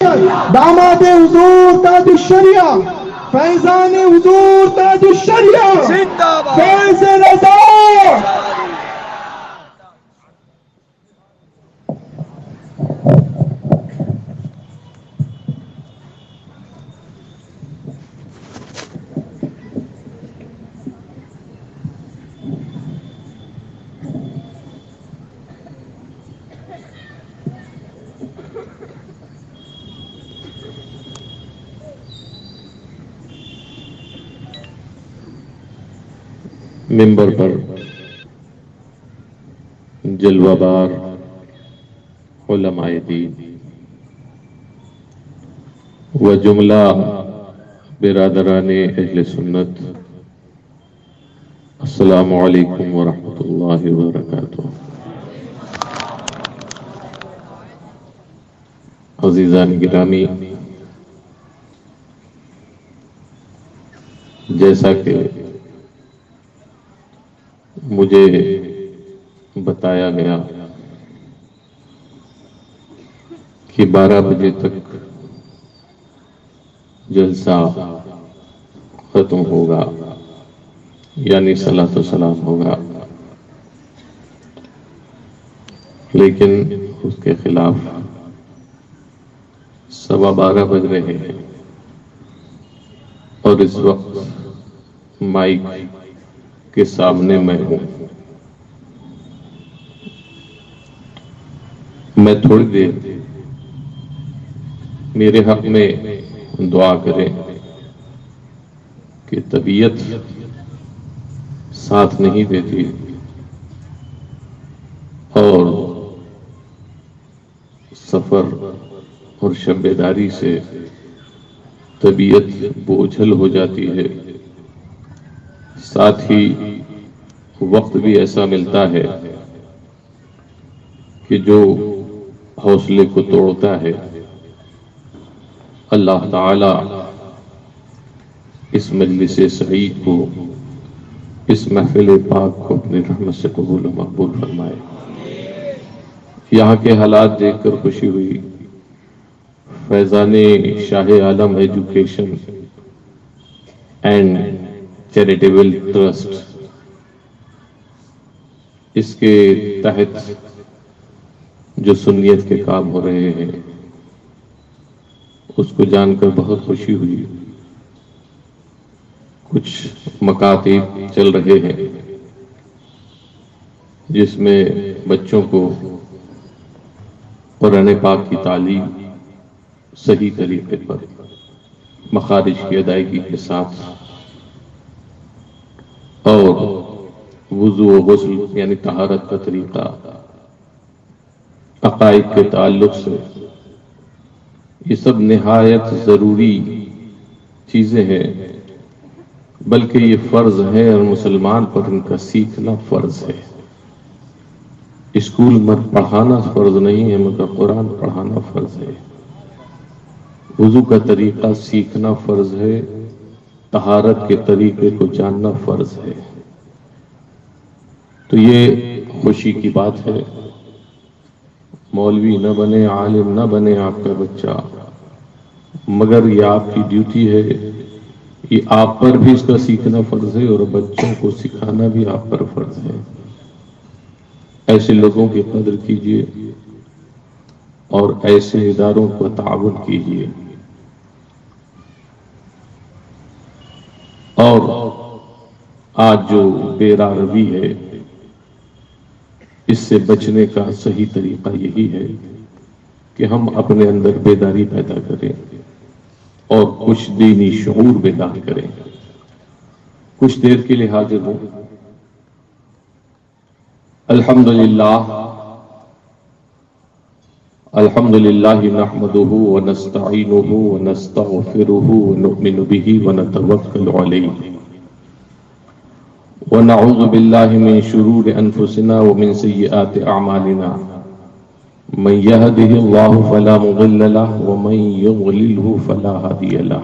داماد حضور تاج الشریعہ، فیضان حضور تاج الشریعہ، فیض رضا۔ منبر پر جلوہ بار علماء دین و جملہ برادران اہل سنت، السلام علیکم ورحمۃ اللہ وبرکاتہ۔ عزیزان گرامی، جیسا کہ مجھے بتایا گیا کہ 12 بجے تک جلسہ ختم ہوگا، یعنی صلاۃ و سلام ہوگا، لیکن اس کے خلاف 12:15 بج رہے ہیں اور اس وقت مائک کے سامنے میں ہوں۔ میں تھوڑی دیر میرے حق میں دعا کریں کہ طبیعت ساتھ نہیں دیتی اور سفر اور شب بیداری سے طبیعت بوجھل ہو جاتی ہے، ساتھ ہی وقت بھی ایسا ملتا ہے کہ جو حوصلے کو توڑتا ہے۔ اللہ تعالی اس مجلس سعید کو، اس محفل پاک کو اپنی رحمت سے قبول و مقبول فرمائے۔ یہاں کے حالات دیکھ کر خوشی ہوئی۔ فیضان Shah Alam education and charitable trust, اس کے تحت جو سنیت کے کام ہو رہے ہیں اس کو جان کر بہت خوشی ہوئی۔ کچھ مکاتب چل رہے ہیں جس میں بچوں کو قرآن پاک کی تعلیم صحیح طریقے پر مخارج کی ادائیگی کے ساتھ اور وضو و غسل یعنی طہارت کا طریقہ، عقائد کے تعلق سے، یہ سب نہایت ضروری چیزیں ہیں، بلکہ یہ فرض ہے اور مسلمان پر ان کا سیکھنا فرض ہے۔ اسکول میں پڑھانا فرض نہیں ہے مگر قرآن پڑھانا فرض ہے۔ وضو کا طریقہ سیکھنا فرض ہے، طہارت کے طریقے کو جاننا فرض ہے۔ تو یہ خوشی کی بات ہے۔ مولوی نہ بنے، عالم نہ بنے آپ کا بچہ، مگر یہ آپ کی ڈیوٹی ہے، یہ آپ پر بھی اس کا سیکھنا فرض ہے اور بچوں کو سکھانا بھی آپ پر فرض ہے۔ ایسے لوگوں کی قدر کیجیے اور ایسے اداروں کو تعاون کیجیے۔ اور آج جو بے راہ روی ہے، اس سے بچنے کا صحیح طریقہ یہی ہے کہ ہم اپنے اندر بیداری پیدا کریں اور کچھ دینی شعور بیدار کریں۔ کچھ دیر کے لیے حاضر ہوں۔ الحمدللہ نحمده ونستعینه ونستغفره ونؤمن به ونتوکل علیہ ونعوذ باللہ من شرور انفسنا ومن سیئات اعمالنا، من يهده الله فلا مضل له ومن يضلله فلا هادي له،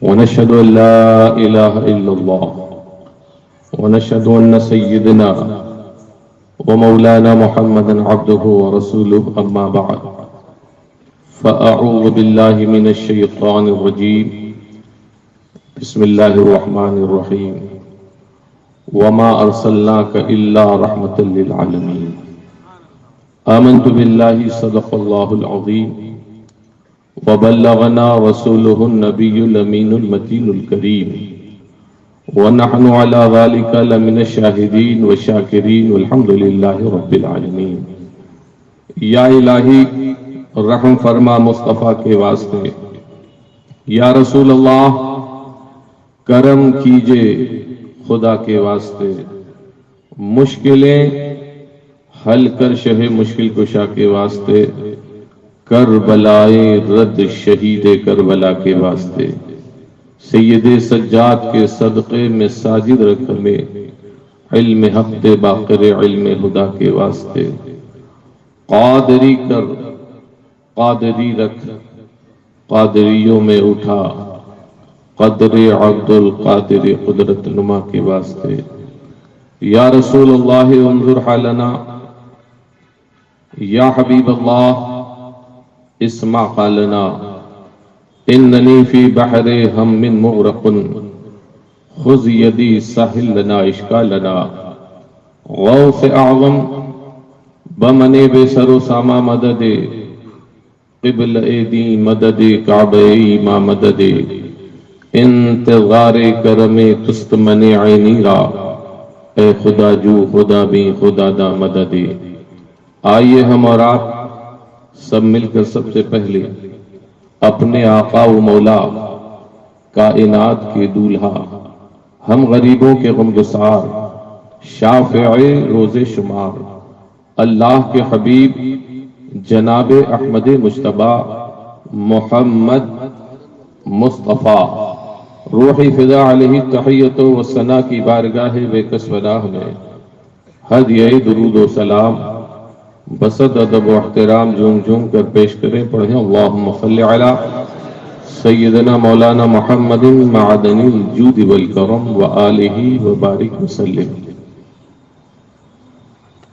ونشهد ان لا اله الا الله ونشهد ان سيدنا ومولانا محمدا عبده ورسوله، اما بعد فأعوذ بالله من الشيطان الرجيم بسم الله الرحمن الرحيم وما أرسلناك إلا رحمة للعالمين آمنت بالله صدق الله العظيم وبلغنا رسوله النبي الأمين المتين الكريم ونحن على ذلك لمن الشاهدين والشاكرين والحمد لله رب العالمين۔ یا الہی رحم فرما مصطفیٰ کے واسطے، یا رسول اللہ کرم کیجئے خدا کے واسطے، مشکلیں حل کر شہ مشکل کشا کے واسطے، کربلائے رد شہید کربلا کے واسطے، سید سجاد کے صدقے میں ساجد رکھ میں علم حق دے باقر علم خدا کے واسطے، قادری کر قادری رکھ قادریوں میں اٹھا قدر عبد القادر قدرت نما کے واسطے، یا رسول اللہ انظر حالنا، یا حبیب اللہ اسمع قالنا، اننی فی بحر ہم من مغرق خذ یدی سہل لنا اشکالنا، غوث اعظم بمنے بے سر و ساما مدد، قبل ایدی مدد کعبئی ما مدد، انتظار کرم تست من عینی را، اے خدا جو خدا بھی خدا دا مدد۔ آئیے ہم اور آپ سب مل کر سب سے پہلے اپنے آقا و مولا کائنات کے دولہا، ہم غریبوں کے غمگسار، شافع روز شمار، اللہ کے حبیب جناب احمد مجتبی محمد مصطفیٰ روحی فضا علیہ تحیت و ثنا کی بارگاہ بے کس پناہ میں ہدیہ درود و سلام بسط ادب و احترام جھوم جھوم کر پیش کریں، پڑھیں اللہم صلی علی سیدنا مولانا محمد معدن الجود والکرم وآلہ وبارک وسلم۔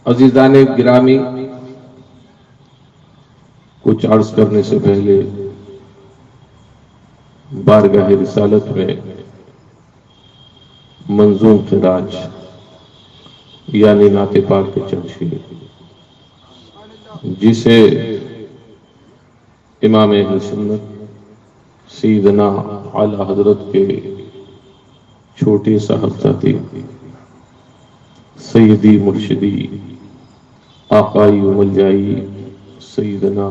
عزیزان گرامی، کچھ عرض کرنے سے پہلے بارگاہ رسالت میں منظوم خراج یعنی نعت پاک کے چرچے، جسے امام اہل سنت سیدنا اعلی حضرت کے چھوٹے صاحبزادے سیدی مرشدی آقائی و ملجائی سیدنا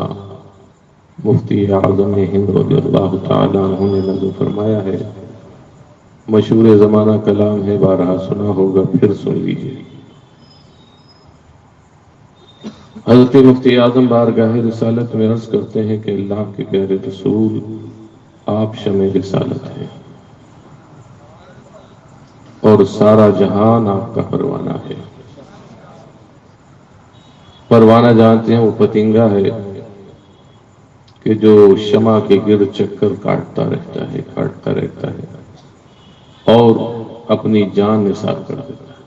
مفتی اعظم ہند رضی اللہ تعالیٰ عنہ نے نظم فرمایا ہے، مشہور زمانہ کلام ہے، بارہا سنا ہوگا، پھر سن لیجیے۔ حضرت مفتی اعظم بارگاہ رسالت میں عرض کرتے ہیں کہ اللہ کے پیارے رسول آپ شمع رسالت ہیں اور سارا جہان آپ کا پروانہ ہے۔ پروانہ جانتے ہیں وہ پتنگا ہے کہ جو شمع کے گرد چکر کاٹتا رہتا ہے اور اپنی جان نثار کر دیتا ہے۔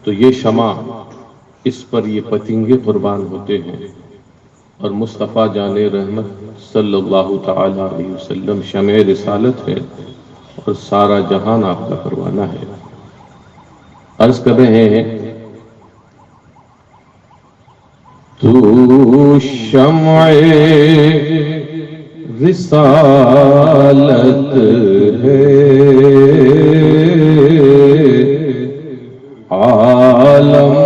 تو یہ شمع، اس پر یہ پتنگے قربان ہوتے ہیں، اور مصطفیٰ جان رحمت صلی اللہ تعالی علیہ وسلم شمع رسالت ہے اور سارا جہان آپ کا پروانہ ہے۔ عرض کر رہے ہیں تو شمع رسالت ہے، عالم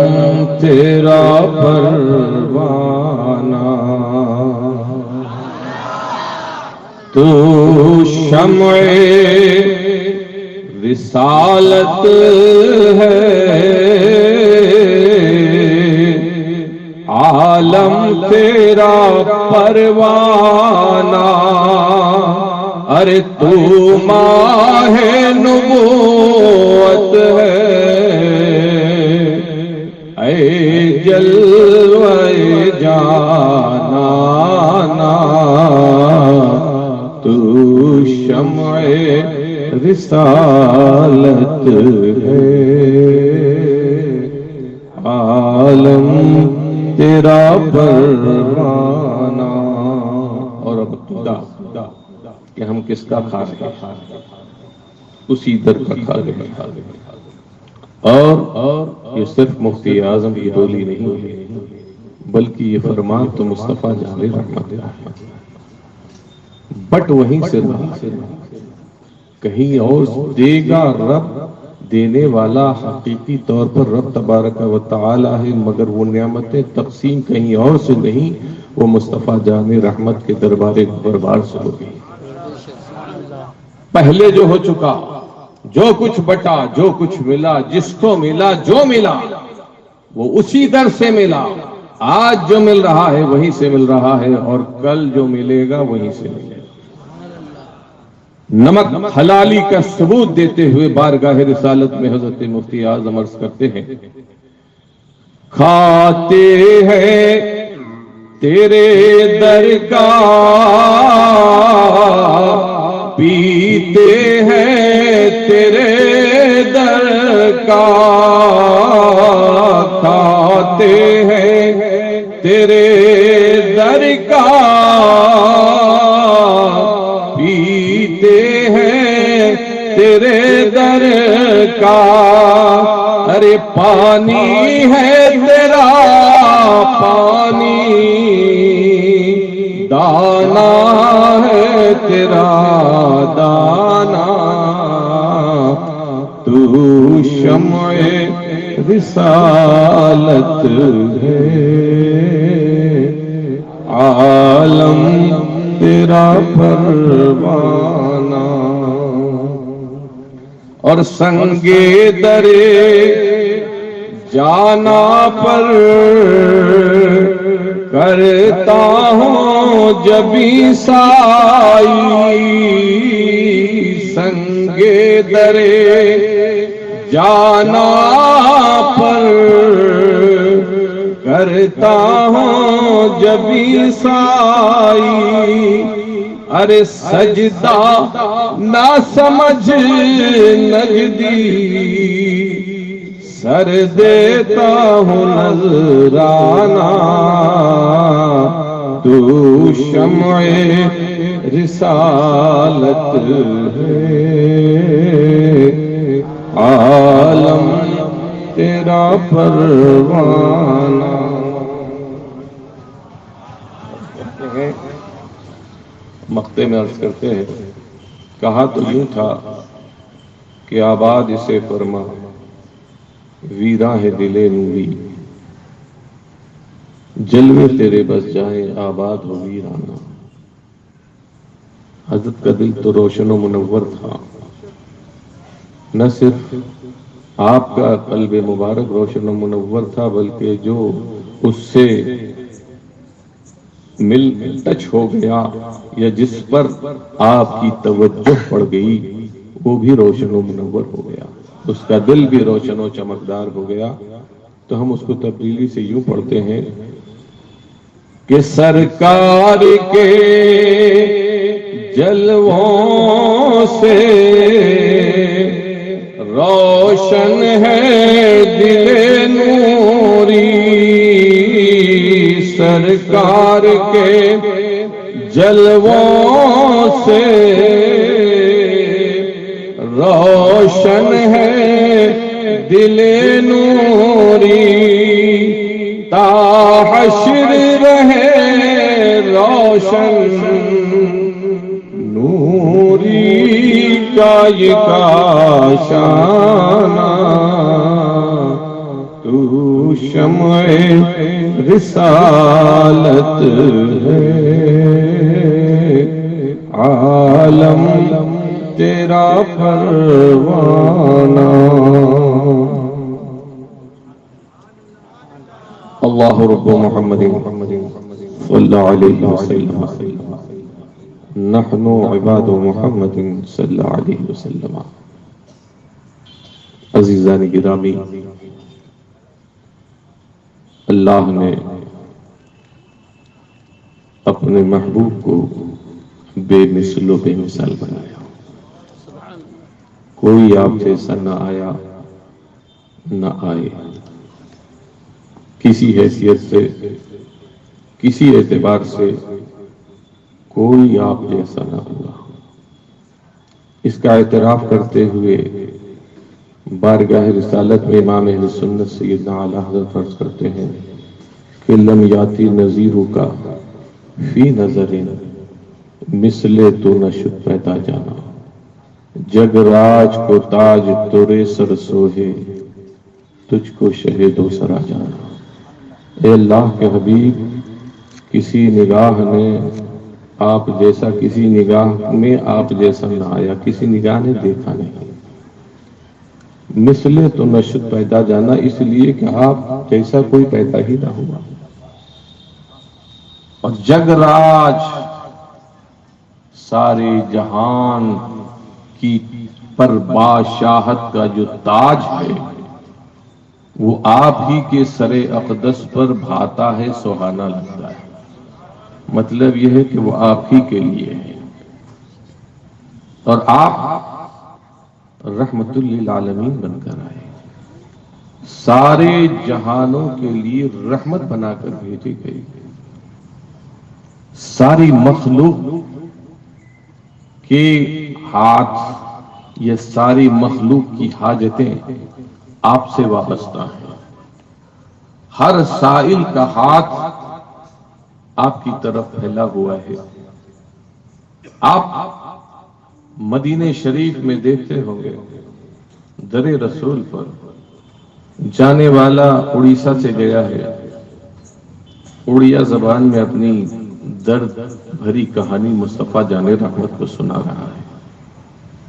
تیرا پروانہ، تو شمع رسالت ہے، عالم تیرا پروانہ، ارے تو ماہ نبوت ہے، اے جلوہ جانانا، تو شمع رسالت ہے، عالم تیرا پروانہ۔ سودا کہ ہم کس کا کھا رہے ہیں، اسی در کا کھا رہے ہیں۔ اور یہ صرف مفتی اعظم کی بولی نہیں ہے، بلکہ یہ فرمان تو مصطفیٰ جان رحمت بٹ وہیں سے کہیں اور دے گا رب، دینے والا حقیقی طور پر رب تبارک و تعالی ہے، مگر وہ نعمتیں تقسیم کہیں اور سے نہیں، وہ مصطفیٰ جان رحمت کے دربار سے ہو گئی۔ پہلے جو ہو چکا، جو کچھ بٹا، جو کچھ ملا، جس کو ملا جو ملا وہ اسی در سے ملا، آج جو مل رہا ہے وہیں سے مل رہا ہے، اور کل جو ملے گا وہیں سے ملے گا۔ نمک حلالی کا ثبوت دیتے ہوئے بارگاہ رسالت میں حضرت مفتی اعظم عرض کرتے ہیں، کھاتے ہیں تیرے در کا، پیتے ہیں تیرے در کا، کھاتے ہیں تیرے در کا، پیتے ہیں تیرے در کا، ارے پانی ہے تیرا پانی، دانا ہے تیرا دانا، تو شمع رسالت ہے، عالم تیرا پروانہ، اور سنگے درے جانا پر کرتا ہوں جبھی سائی، سنگے درے جانا پر کرتا ہوں جبھی سائی، ارے سجدہ نہ سمجھ نجدی، سر دیتا ہوں نذرانہ، تو شمع رسالت ہے، عالم تیرا پروانہ۔ مقطع میں عرض کرتے ہیں، کہا تو یوں تھا کہ آباد اسے فرما، ویراں ہے دلے نوری، جلوے تیرے بس جائیں آباد ہو ویرانہ۔ حضرت کا دل تو روشن و منور تھا، نہ صرف آپ کا قلب مبارک روشن و منور تھا، بلکہ جو اس سے مل ٹچ ہو گیا یا جس پر آپ کی توجہ پڑ گئی وہ بھی روشن و منور ہو گیا، اس کا دل بھی روشن و چمکدار ہو گیا۔ تو ہم اس کو تبدیلی سے یوں پڑھتے ہیں کہ سرکار کے جلووں سے روشن ہے دل نوری، سرکار کے جلووں سے روشن ہے دل نوری، تا حشر رہے روشن نوری کا یہ کاشانہ، تو شمع رسالت ہے، عالم تیرا پروانہ۔ اللہ رب محمد صلی اللہ علیہ وسلم، نحن عباد محمد صلی اللہ علیہ وسلم۔ عزیزان گرامی، اللہ نے اپنے محبوب کو بے مثل و بے مثال بنایا، کوئی آپ جیسا نہ آیا نہ آئے، کسی حیثیت سے، کسی اعتبار سے کوئی آپ جیسا نہ ہوا۔ اس کا اعتراف کرتے ہوئے بارگاہ رسالت میں امام اہل سنت سیدنا اعلی حضرت فرض کرتے ہیں کہ لم یاتی نذیرہ کا فی نظر مثل تو نشد پیدا جانا، جگ راج کو تاج تورے سر سوہے، تجھ کو شہ دو سرا جانا۔ اے اللہ کے حبیب، کسی نگاہ نے آپ جیسا، کسی نگاہ میں آپ جیسا نہ آیا، کسی نگاہ نے دیکھا نہیں۔ مثل تو نشد پیدا جانا، اس لیے کہ آپ جیسا کوئی پیدا ہی نہ ہوا۔ اور جگ راج، سارے جہان کی پر بادشاہت کا جو تاج ہے وہ آپ ہی کے سر اقدس پر بھاتا ہے، سہانا لگتا ہے۔ مطلب یہ ہے کہ وہ آپ ہی کے لیے ہے، اور آپ رحمت للعالمین بن کر آئے، سارے جہانوں کے لیے رحمت بنا کر بھیجی گئی۔ ساری مخلوق کے ہاتھ، یہ ساری مخلوق کی حاجتیں آپ سے وابستہ ہیں۔ ہر سائل کا ہاتھ آپ کی طرف پھیلا ہوا ہے۔ آپ مدینہ شریف میں دیکھتے ہوں گے، در رسول پر جانے والا اڑیسہ سے گیا ہے، اڑیا زبان میں اپنی درد بھری کہانی مصطفیٰ جان رحمت کو سنا رہا ہے۔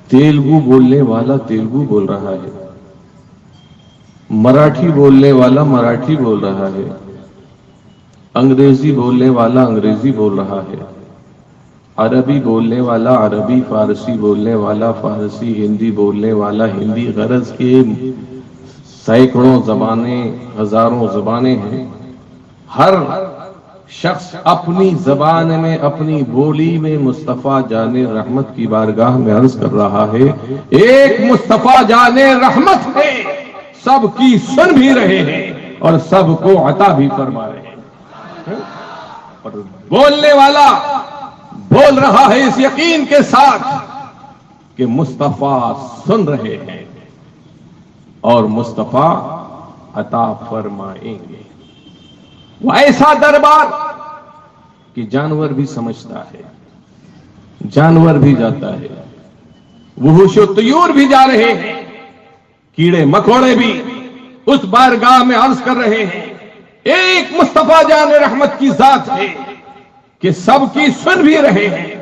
تیلگو بولنے والا تیلگو بول رہا ہے، مراٹھی بولنے والا مراٹھی بول رہا ہے، انگریزی بولنے والا انگریزی بول رہا ہے، عربی بولنے والا عربی، فارسی بولنے والا فارسی، ہندی بولنے والا ہندی۔ غرض کے سینکڑوں زبانیں، ہزاروں زبانیں ہیں۔ ہر شخص اپنی زبان میں، اپنی بولی میں مصطفیٰ جان رحمت کی بارگاہ میں عرض کر رہا ہے، ایک مصطفیٰ جان رحمت ہے، سب کی سن بھی رہے ہیں اور سب کو عطا بھی فرما رہے ہیں۔ اور بولنے والا بول رہا ہے اس یقین کے ساتھ کہ مصطفیٰ سن رہے ہیں اور مصطفیٰ عطا فرمائیں گے۔ وہ ایسا دربار کہ جانور بھی سمجھتا ہے، جانور بھی جاتا ہے، وحوش و طیور بھی جا رہے ہیں، کیڑے مکوڑے بھی اس بارگاہ میں عرض کر رہے ہیں۔ ایک مصطفیٰ جان رحمت کی ذات ہے کہ سب کی سن بھی رہے ہیں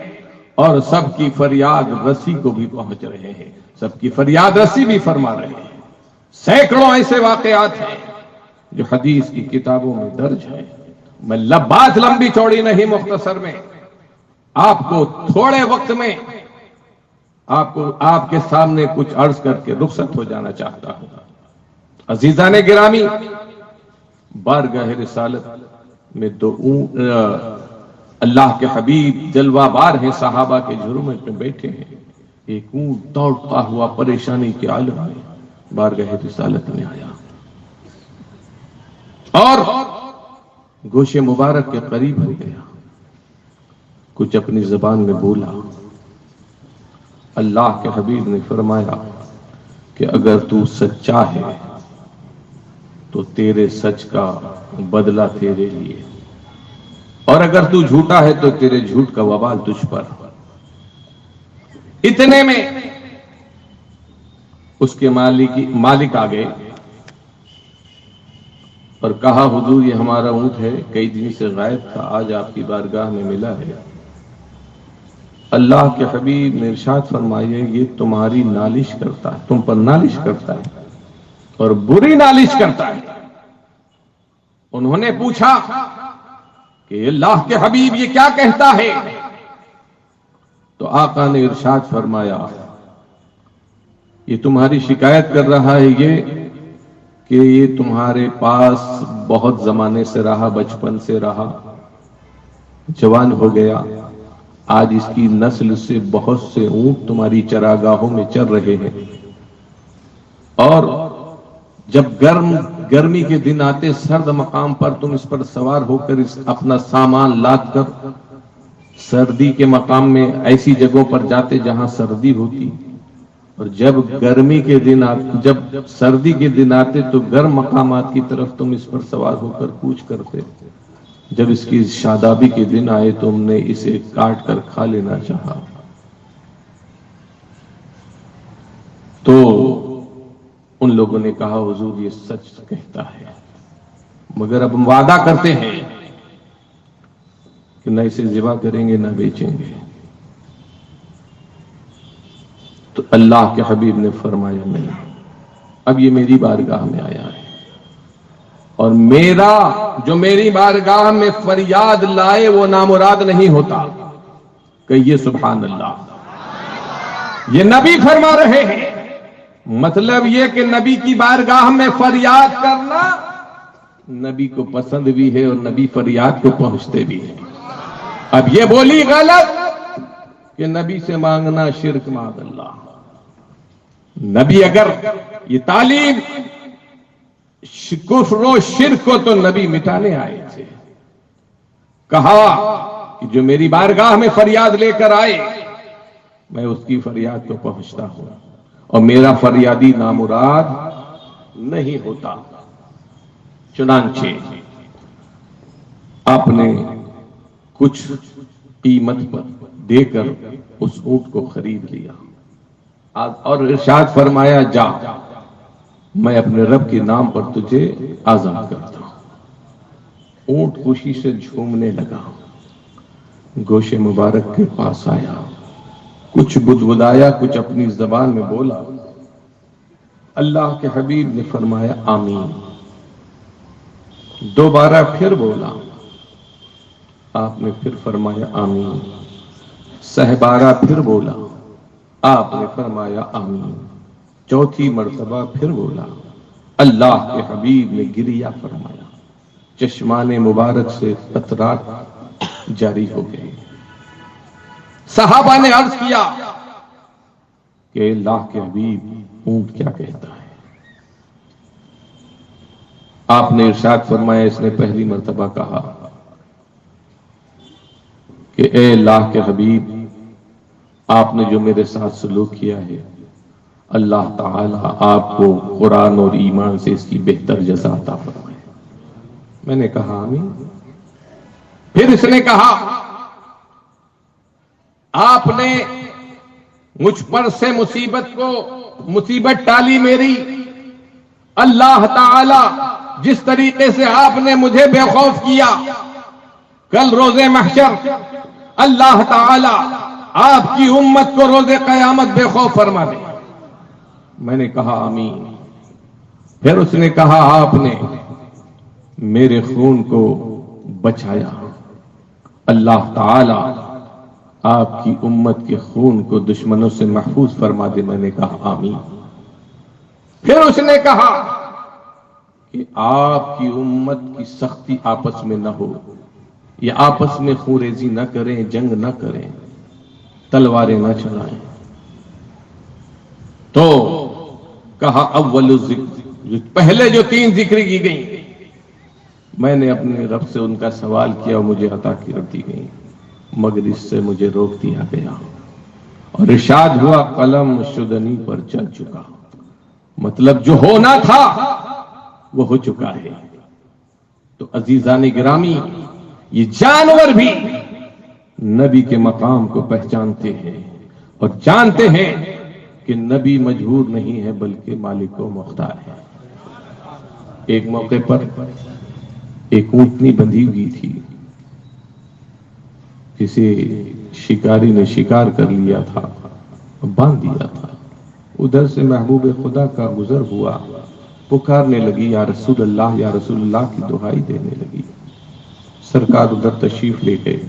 اور سب کی فریاد رسی کو بھی پہنچ رہے ہیں، سب کی فریاد رسی بھی فرما رہے ہیں۔ سینکڑوں ایسے واقعات ہیں جو حدیث کی کتابوں میں درج ہے۔ میں بات لمبی چوڑی نہیں، مختصر میں آپ کو تھوڑے وقت میں آپ کے سامنے کچھ عرض کر کے رخصت ہو جانا چاہتا ہوں۔ عزیزان گرامی، بارگاہ رسالت میں دو اللہ کے حبیب جلوہ بار ہیں، صحابہ کے جرم میں بیٹھے ہیں۔ ایک اونٹ دوڑتا ہوا پریشانی کے عالم میں بارگاہ رسالت میں آیا اور گوش مبارک کے قریب ہو گیا، کچھ اپنی زبان میں بولا۔ اللہ کے حبیب نے فرمایا کہ اگر تو سچا ہے تو تیرے سچ کا بدلہ تیرے لیے، اور اگر تو جھوٹا ہے تو تیرے جھوٹ کا وبال تجھ پر۔ اتنے میں اس کے مالک آ گئے اور کہا، حضور یہ ہمارا اونٹ ہے، کئی دن سے غائب تھا، آج آپ کی بارگاہ میں ملا ہے۔ اللہ کے حبیب نے ارشاد فرمائے، یہ تمہاری نالش کرتا ہے، تم پر نالش کرتا ہے اور بری نالش کرتا ہے۔ انہوں نے پوچھا کہ اللہ کے حبیب یہ کیا کہتا ہے؟ تو آقا نے ارشاد فرمایا، یہ تمہاری شکایت کر رہا ہے یہ کہ یہ تمہارے پاس بہت زمانے سے رہا، بچپن سے رہا، جوان ہو گیا، آج اس کی نسل سے بہت سے اونٹ تمہاری چراگاہوں میں چر رہے ہیں، اور جب گرمی کے دن آتے، سرد مقام پر تم اس پر سوار ہو کر اپنا سامان لاد کر سردی کے مقام میں ایسی جگہوں پر جاتے جہاں سردی ہوتی، اور جب گرمی کے دن جب سردی کے دن آتے تو گرم مقامات کی طرف تم اس پر سوار ہو کر کوچ کرتے۔ جب اس کی شادابی کے دن آئے تو ہم نے اسے کاٹ کر کھا لینا چاہا، تو ان لوگوں نے کہا حضور یہ سچ کہتا ہے، مگر اب ہم وعدہ کرتے ہیں کہ نہ اسے ذبح کریں گے نہ بیچیں گے۔ تو اللہ کے حبیب نے فرمایا نہیں، اب یہ میری بارگاہ میں آیا ہے، اور میرا جو میری بارگاہ میں فریاد لائے وہ نامراد نہیں ہوتا۔ کہیے سبحان اللہ۔ یہ نبی فرما رہے ہیں، مطلب یہ کہ نبی کی بارگاہ میں فریاد کرنا نبی کو پسند بھی ہے اور نبی فریاد کو پہنچتے بھی ہیں۔ اب یہ بولی غلط کہ نبی سے مانگنا شرک معاذ اللہ۔ نبی اگر یہ تعلیم کفر و شرک کو تو نبی مٹانے آئے تھے، کہا کہ جو میری بارگاہ میں فریاد لے کر آئے میں اس کی فریاد کو پہنچتا ہوں، اور میرا فریادی نامراد نہیں ہوتا۔ چنانچہ آپ نے کچھ قیمت پر دے کر اس اونٹ کو خرید لیا اور ارشاد فرمایا جا، میں اپنے رب کے نام پر تجھے آزاد کرتا ہوں۔ اونٹ خوشی سے جھومنے لگا، گوشے مبارک کے پاس آیا، کچھ بدبدایا، کچھ اپنی زبان میں بولا۔ اللہ کے حبیب نے فرمایا آمین۔ دوبارہ پھر بولا، آپ نے پھر فرمایا آمین۔ سہبارہ پھر بولا، آپ نے فرمایا آمین۔ چوتھی مرتبہ پھر بولا، اللہ کے حبیب نے گریہ فرمایا، چشمان مبارک سے قطرات جاری ہو گئے۔ صحابہ نے عرض کیا کہ اللہ کے حبیب اونٹ کیا کہتا ہے؟ آپ نے ارشاد فرمایا، اس نے پہلی مرتبہ کہا کہ اے اللہ کے حبیب، آپ نے جو میرے ساتھ سلوک کیا ہے، اللہ تعالی آپ کو قرآن اور ایمان سے اس کی بہتر جزا عطا فرمائے۔ میں نے کہا آمین۔ پھر اس نے کہا آپ نے مجھ پر سے مصیبت ٹالی میری، اللہ تعالی جس طریقے سے آپ نے مجھے بے خوف کیا، کل روز محشر اللہ تعالی آپ کی امت کو روز قیامت بے خوف فرما دے۔ میں نے کہا آمین۔ پھر اس نے کہا آپ نے میرے خون کو بچایا، اللہ تعالی آپ کی امت کے خون کو دشمنوں سے محفوظ فرما دے۔ میں نے کہا آمین۔ پھر اس نے کہا کہ آپ کی امت کی سختی آپس میں نہ ہو، یہ آپس میں خوریزی نہ کریں، جنگ نہ کریں، تلواریں نہ چلائیں۔ تو کہا اول الذکر، پہلے جو 3 ذکر کی گئی، میں نے اپنے رب سے ان کا سوال کیا اور مجھے عطا کر دی گئی، مگر اس سے مجھے روک دیا گیا، اور ارشاد ہوا قلم شدنی پر چل چکا۔ مطلب جو ہونا تھا وہ ہو چکا ہے۔ تو عزیزان گرامی، یہ جانور بھی نبی کے مقام کو پہچانتے ہیں اور جانتے ہیں کہ نبی مجبور نہیں ہے بلکہ مالک کو مختار ہے۔ ایک موقع پر ایک اونٹنی بندھی ہوئی تھی، کسی شکاری نے شکار کر لیا تھا، باندھ دیا تھا۔ ادھر سے محبوب خدا کا گزر ہوا، پکارنے لگی یا رسول اللہ کی دہائی دینے لگی۔ سرکار ادھر تشریف لے گئے۔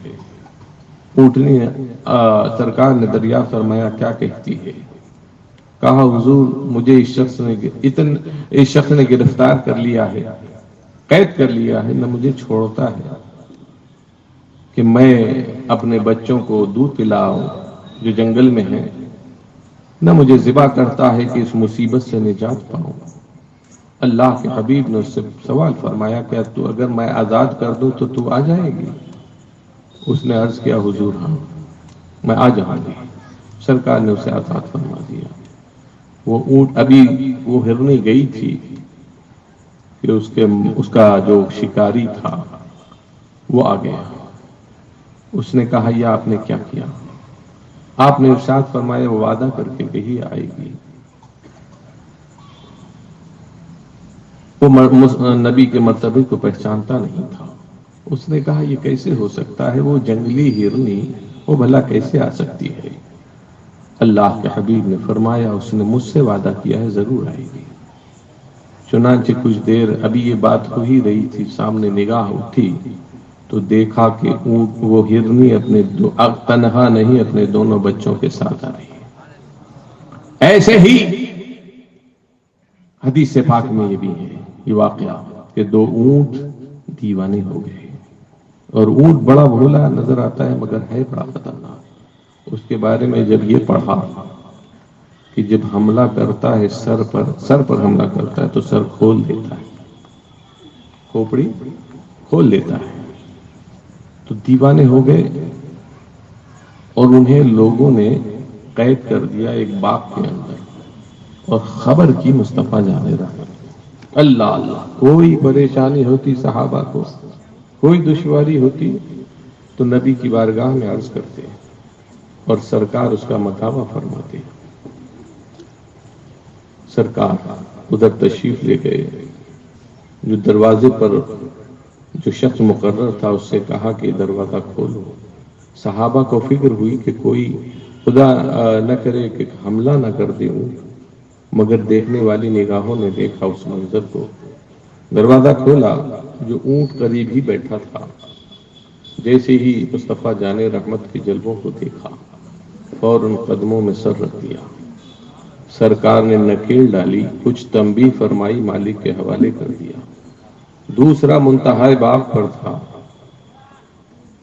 اونٹنی سرکار نے دریافت فرمایا کیا کہتی ہے؟ کہا حضور مجھے اس شخص نے گرفتار کر لیا ہے، قید کر لیا ہے، نہ مجھے چھوڑتا ہے کہ میں اپنے بچوں کو دودھ پلاؤں جو جنگل میں ہیں، نہ مجھے ذبح کرتا ہے کہ اس مصیبت سے نجات پاؤں۔ اللہ کے حبیب نے اس سے سوال فرمایا کہ تو اگر میں آزاد کر دوں تو آ جائے گی؟ اس نے عرض کیا حضور ہاں میں آ جاؤں گی. سرکار نے اسے عطا فرما دیا. وہ اونٹ ابھی وہ ہرنی گئی تھی کہ اس کا جو شکاری تھا وہ آ گیا. اس نے کہا یہ آپ نے کیا کیا؟ آپ نے ارشاد فرمایا وہ وعدہ کر کے کہی آئے گی. وہ نبی کے مرتبے کو پہچانتا نہیں تھا. اس نے کہا یہ کیسے ہو سکتا ہے؟ وہ جنگلی ہرنی وہ بھلا کیسے آ سکتی ہے؟ اللہ کے حبیب نے فرمایا اس نے مجھ سے وعدہ کیا ہے ضرور آئے گی. چنانچہ کچھ دیر ابھی یہ بات ہو ہی رہی تھی، سامنے نگاہ اٹھی تو دیکھا کہ اونٹ وہ ہرنی اپنے تنہا نہیں اپنے دونوں بچوں کے ساتھ آ رہی ہے. ایسے ہی حدیث پاک میں یہ بھی ہے یہ واقعہ کہ دو اونٹ دیوانے ہو گئے. اور اونٹ بڑا بھولا نظر آتا ہے مگر ہے بڑا خطرناک. اس کے بارے میں جب یہ پڑھا کہ جب حملہ کرتا ہے سر پر حملہ کرتا ہے تو سر کھول دیتا ہے، کھوپڑی کھول دیتا ہے. تو دیوانے ہو گئے اور انہیں لوگوں نے قید کر دیا ایک باغ کے اندر اور خبر کی مصطفیٰ جانے رہا. اللہ اللہ، کوئی پریشانی ہوتی صحابہ کو، کوئی دشواری ہوتی تو نبی کی بارگاہ میں عرض کرتے اور سرکار اس کا متاوع فرماتے. سرکار ادھر تشریف لے گئے. جو دروازے پر جو شخص مقرر تھا اس سے کہا کہ دروازہ کھولو. صحابہ کو فکر ہوئی کہ کوئی خدا نہ کرے کہ حملہ نہ کر دے مگر دیکھنے والی نگاہوں نے دیکھا اس منظر کو. دروازہ کھولا، جو اونٹ قریب ہی بیٹھا تھا جیسے ہی مصطفیٰ جانے رحمت کے جلووں کو دیکھا فوراً قدموں میں سر رکھ دیا. سرکار نے نکیل ڈالی، کچھ تنبیہ فرمائی، مالک کے حوالے کر دیا. دوسرا منتہائے باغ پر تھا.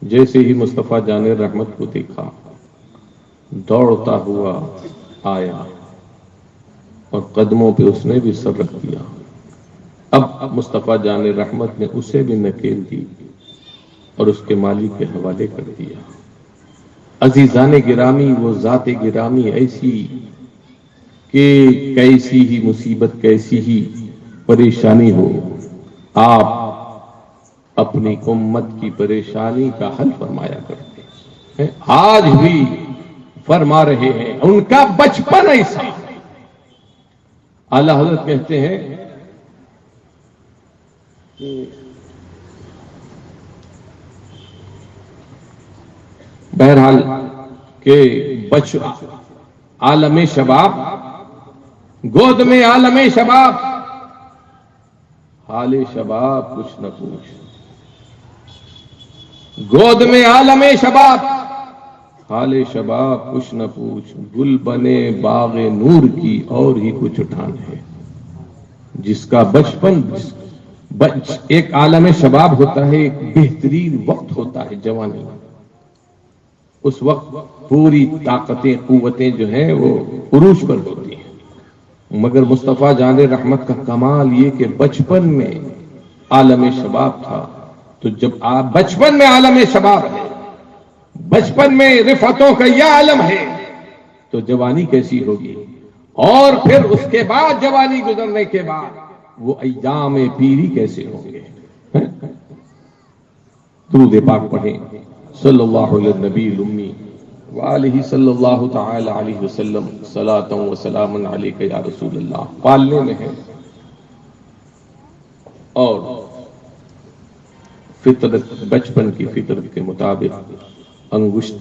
جیسے ہی مصطفیٰ جانے رحمت کو دیکھا دوڑتا ہوا آیا اور قدموں پہ اس نے بھی سر رکھ دیا. اب مصطفیٰ جانے رحمت نے اسے بھی نکیل دی اور اس کے مالک کے حوالے کر دیا. عزیزان گرامی، وہ ذات گرامی ایسی کہ کیسی ہی مصیبت کیسی ہی پریشانی ہو آپ اپنی امت کی پریشانی کا حل فرمایا کرتے ہیں. آج بھی فرما رہے ہیں. ان کا بچپن ایسا. اعلی حضرت کہتے ہیں بہرحال کہ عالم شباب، گود میں عالم شباب، حال شباب کچھ نہ پوچھ. گود میں عالم شباب، حال شباب کچھ نہ پوچھ. گل بنے باغ نور کی اور ہی کچھ اٹھان ہے. جس کا بچپن ایک عالم شباب ہوتا ہے، ایک بہترین وقت ہوتا ہے جوانی. اس وقت پوری طاقتیں قوتیں جو ہیں وہ عروج پر ہوتی ہیں. مگر مصطفیٰ جان رحمت کا کمال یہ کہ بچپن میں عالم شباب تھا. تو جب آپ بچپن میں عالم شباب ہے، بچپن میں رفتوں کا یہ عالم ہے تو جوانی کیسی ہوگی؟ اور پھر اس کے بعد جوانی گزرنے کے بعد وہ ایام پیری کیسے ہوں گے؟ درود پاک پڑھیں صلی اللہ علیہ النبی الامی وآلہ صلی اللہ تعالی علیہ وسلم. صلاۃ و سلام علیک یا رسول اللہ. پالنے میں ہے اور فطرت، بچپن کی فطرت کے مطابق انگشت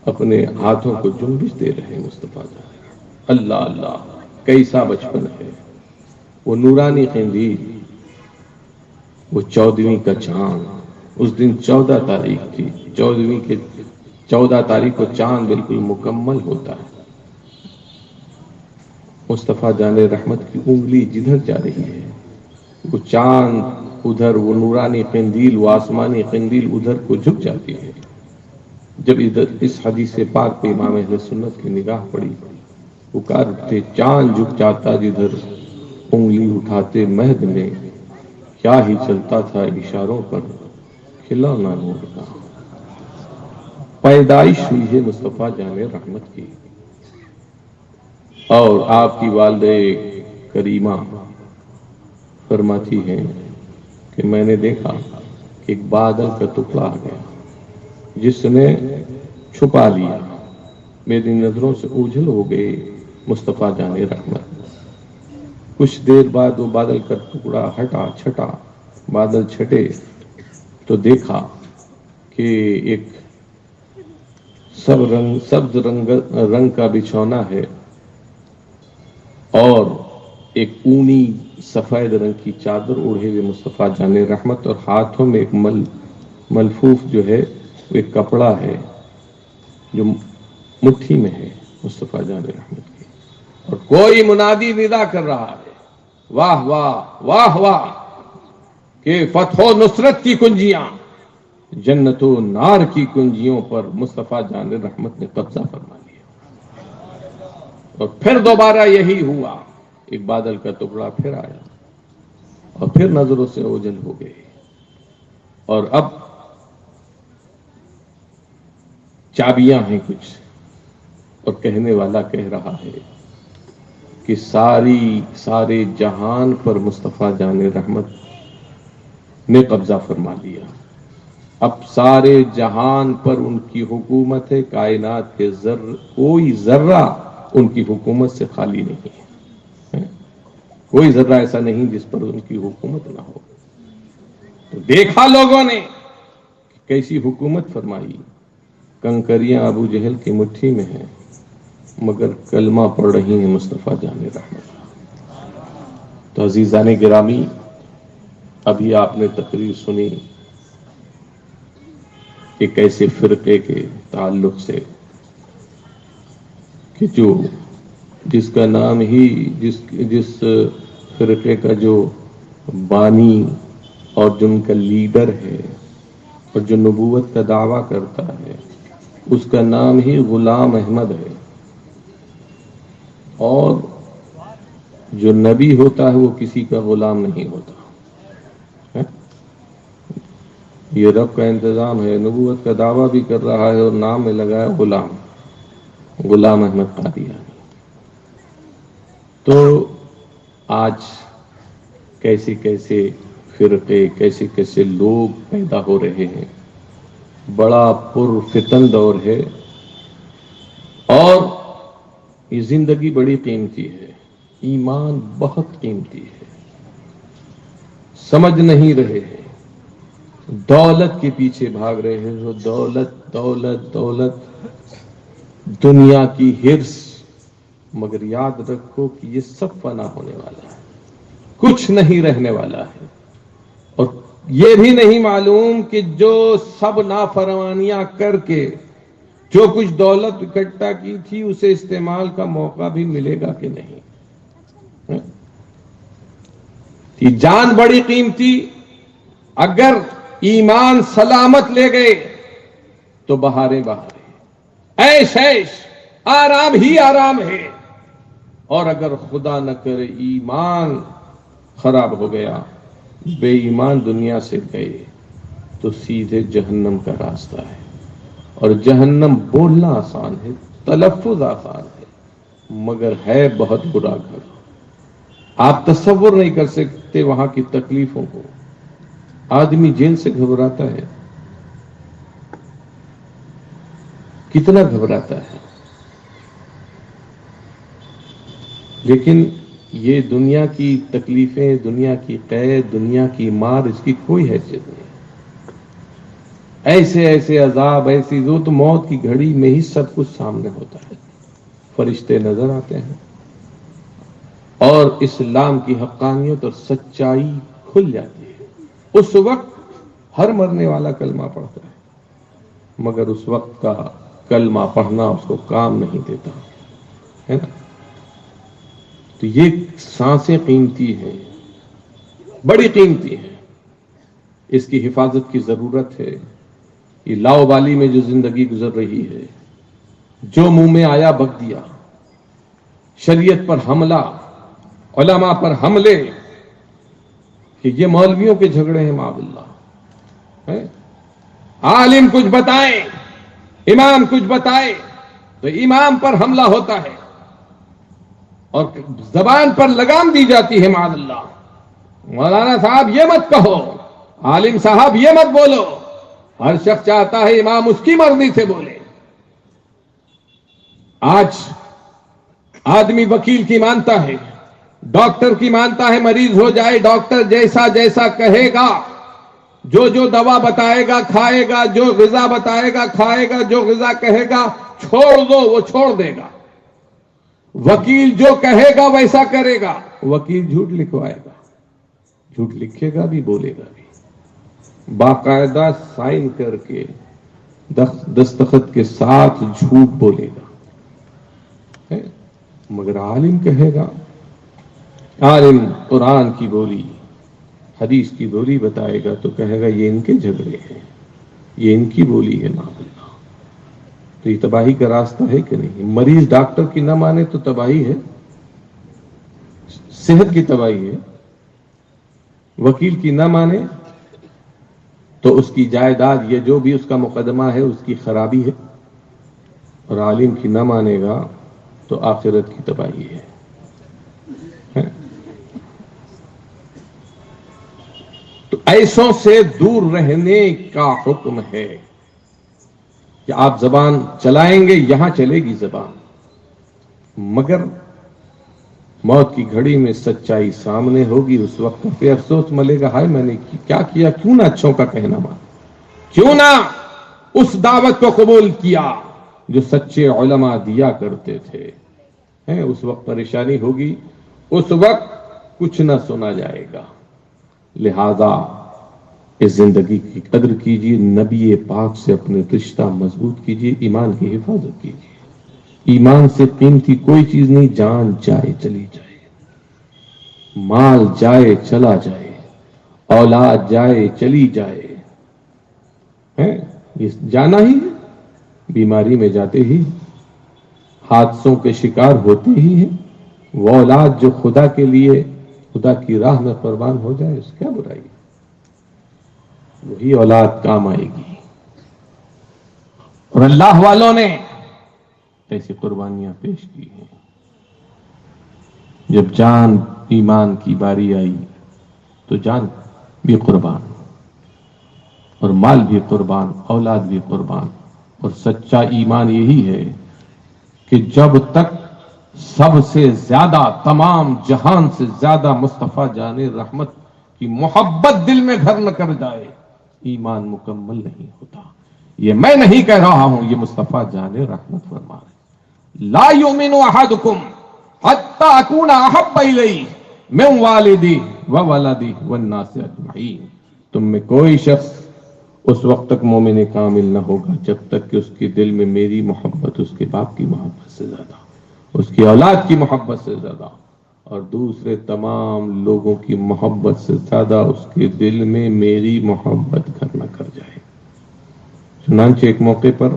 اپنے ہاتھوں کو جنبش دے رہے ہیں مصطفیٰ جان. اللہ اللہ، کیسا بچپن ہے. وہ نورانی قندیل، وہ 14ویں کا چاند. اس دن 14 تاریخ تھی. 14 تاریخ کو چاند بالکل مکمل ہوتا ہے. مصطفیٰ جان رحمت کی انگلی جدھر جا رہی ہے وہ چاند ادھر، وہ نورانی قندیل، وہ آسمانی قندیل ادھر کو جھک جاتی ہے. جب ادھر اس حدیث پاک پہ امام اہل سنت کی نگاہ پڑی، پکار اٹھتے چاند جھک جاتا جدھر انگلی اٹھاتے مہد میں کیا ہی چلتا تھا اشاروں پر کھلونا نور کا. پیدائش ہوئی ہے مصطفیٰ جان رحمت کی، اور آپ کی والدہ کریمہ فرماتی ہیں کہ میں نے دیکھا کہ ایک بادل کا ٹکڑا آ گیا جس نے چھپا لیا، میری نظروں سے اوجھل ہو گئے مصطفیٰ جان رحمت۔ کچھ دیر بعد وہ بادل کا ٹکڑا ہٹا چھٹا، بادل چھٹے تو دیکھا کہ ایک سبز رنگ کا بچھونا ہے اور ایک اونی سفید رنگ کی چادر اوڑھے ہوئے مصطفیٰ جان رحمت، اور ہاتھوں میں ایک ملفوف جو ہے وہ ایک کپڑا ہے جو مٹھی میں ہے مصطفیٰ جان رحمت کی، اور کوئی منادی ندا کر رہا ہے، واہ واہ واہ واہ، کہ فتح و نصرت کی کنجیاں، جنت و نار کی کنجیوں پر مصطفیٰ جان رحمت نے قبضہ فرما لیا۔ اور پھر دوبارہ یہی ہوا، ایک بادل کا ٹکڑا پھر آیا اور پھر نظروں سے اوجھل ہو گئے، اور اب چابیاں ہیں کچھ، اور کہنے والا کہہ رہا ہے کہ سارے جہان پر مصطفیٰ جان رحمت نے قبضہ فرما لیا، اب سارے جہان پر ان کی حکومت ہے، کائنات کے کوئی ذرہ ان کی حکومت سے خالی نہیں ہے، کوئی ذرہ ایسا نہیں جس پر ان کی حکومت نہ ہو۔ تو دیکھا لوگوں نے کیسی حکومت فرمائی، کنکریاں ابو جہل کی مٹھی میں ہیں مگر کلمہ پڑھ رہی ہیں مصطفیٰ جان رحمت۔ تو عزیزان گرامی، ابھی آپ نے تقریر سنی ایک ایسے فرقے کے تعلق سے کہ جس کا نام ہی جس فرقے کا جو بانی اور جو ان کا لیڈر ہے اور جو نبوت کا دعویٰ کرتا ہے اس کا نام ہی غلام احمد ہے، اور جو نبی ہوتا ہے وہ کسی کا غلام نہیں ہوتا، یہ رب کا انتظام ہے، نبوت کا دعویٰ بھی کر رہا ہے اور نام میں لگایا غلام احمد قادیانی۔ تو آج کیسے کیسے فرقے، کیسے کیسے لوگ پیدا ہو رہے ہیں، بڑا پرفتن دور ہے، اور یہ زندگی بڑی قیمتی ہے، ایمان بہت قیمتی ہے، سمجھ نہیں رہے ہیں، دولت کے پیچھے بھاگ رہے ہیں، جو دولت دولت دولت، دنیا کی ہرس، مگر یاد رکھو کہ یہ سب فنا ہونے والا ہے، کچھ نہیں رہنے والا ہے، اور یہ بھی نہیں معلوم کہ جو سب نافرمانیاں کر کے جو کچھ دولت اکٹھا کی تھی اسے استعمال کا موقع بھی ملے گا کہ نہیں۔ یہ جان بڑی قیمتی، اگر ایمان سلامت لے گئے تو بہاریں عیش آرام ہی آرام ہے، اور اگر خدا نہ کرے ایمان خراب ہو گیا، بے ایمان دنیا سے گئے تو سیدھے جہنم کا راستہ ہے، اور جہنم بولنا آسان ہے، تلفظ آسان ہے، مگر ہے بہت برا گھر، آپ تصور نہیں کر سکتے وہاں کی تکلیفوں کو۔ آدمی جیل سے گھبراتا ہے، کتنا گھبراتا ہے، لیکن یہ دنیا کی تکلیفیں، دنیا کی قید، دنیا کی مار، اس کی کوئی حیثیت نہیں۔ ایسے ایسے عذاب، ایسی جو تو موت کی گھڑی میں ہی سب کچھ سامنے ہوتا ہے، فرشتے نظر آتے ہیں اور اسلام کی حقانیت اور سچائی کھل جاتی ہے۔ اس وقت ہر مرنے والا کلمہ پڑھتا ہے، مگر اس وقت کا کلمہ پڑھنا اس کو کام نہیں دیتا ہے نا۔ تو یہ سانسیں قیمتی ہیں، بڑی قیمتی ہیں، اس کی حفاظت کی ضرورت ہے۔ یہ لاؤبالی میں جو زندگی گزر رہی ہے، جو منہ میں آیا بک دیا، شریعت پر حملہ، علماء پر حملے، کہ یہ مولویوں کے جھگڑے ہیں، معاذ اللہ، عالم کچھ بتائیں امام کچھ بتائے تو امام پر حملہ ہوتا ہے اور زبان پر لگام دی جاتی ہے معاذ اللہ. مولانا صاحب یہ مت کہو، عالم صاحب یہ مت بولو. ہر شخص چاہتا ہے امام اس کی مرضی سے بولے. آج آدمی وکیل کی مانتا ہے، ڈاکٹر کی مانتا ہے، مریض ہو جائے ڈاکٹر جیسا جیسا کہے گا، جو جو دوا بتائے گا کھائے گا، جو غذا بتائے گا کھائے گا، جو غذا کہے گا چھوڑ دو وہ چھوڑ دے گا. وکیل جو کہے گا ویسا کرے گا. وکیل جھوٹ لکھوائے گا، جھوٹ لکھے گا بھی بولے گا بھی، باقاعدہ سائن کر کے دستخط کے ساتھ جھوٹ بولے گا. مگر عالم کہے گا، عالم قرآن کی بولی حدیث کی بولی بتائے گا تو کہے گا یہ ان کے جھگڑے ہیں، یہ ان کی بولی ہے معاذ اللہ. تو یہ تباہی کا راستہ ہے کہ نہیں؟ مریض ڈاکٹر کی نہ مانے تو تباہی ہے، صحت کی تباہی ہے. وکیل کی نہ مانے تو اس کی جائیداد یہ جو بھی اس کا مقدمہ ہے اس کی خرابی ہے، اور عالم کی نہ مانے گا تو آخرت کی تباہی ہے. تو ایسوں سے دور رہنے کا حکم ہے کہ آپ زبان چلائیں گے، یہاں چلے گی زبان، مگر موت کی گھڑی میں سچائی سامنے ہوگی. اس وقت پہ افسوس ملے گا، ہائے میں نے کیا کیا، کیوں نہ اچھوں کا کہنا مان، کیوں نہ اس دعوت کو قبول کیا جو سچے علماء دیا کرتے تھے. اس وقت پریشانی ہوگی، اس وقت کچھ نہ سنا جائے گا. لہذا اس زندگی کی قدر کیجیے، نبی پاک سے اپنے رشتہ مضبوط کیجیے، ایمان کی حفاظت کیجیے. ایمان سے قیمتی کوئی چیز نہیں. جان جائے چلی جائے، مال جائے چلا جائے، اولاد جائے چلی جائے، یہ جانا ہی ہے. بیماری میں جاتے ہی، حادثوں کے شکار ہوتے ہی ہیں. وہ اولاد جو خدا کے لیے خدا کی راہ میں قربان ہو جائے اس کیا برائی، وہی اولاد کام آئے گی. اور اللہ والوں نے ایسی قربانیاں پیش کی ہیں. جب جان ایمان کی باری آئی تو جان بھی قربان اور مال بھی قربان، اولاد بھی قربان. اور سچا ایمان یہی ہے کہ جب تک سب سے زیادہ، تمام جہان سے زیادہ مصطفیٰ جان رحمت کی محبت دل میں گھر نہ کر جائے ایمان مکمل نہیں ہوتا. یہ میں نہیں کہہ رہا ہوں، یہ مصطفیٰ جان رحمت فرما رہے. لا یؤمن احدکم حتی اکون احب الیہ من والدی وولدی والناس اجمعین. تم میں کوئی شخص اس وقت تک مومن کامل نہ ہوگا جب تک کہ اس کے دل میں میری محبت اس کے باپ کی محبت سے زیادہ، اس کی اولاد کی محبت سے زیادہ، اور دوسرے تمام لوگوں کی محبت سے زیادہ اس کے دل میں میری محبت گھر نہ کر جائے. چنانچہ ایک موقع پر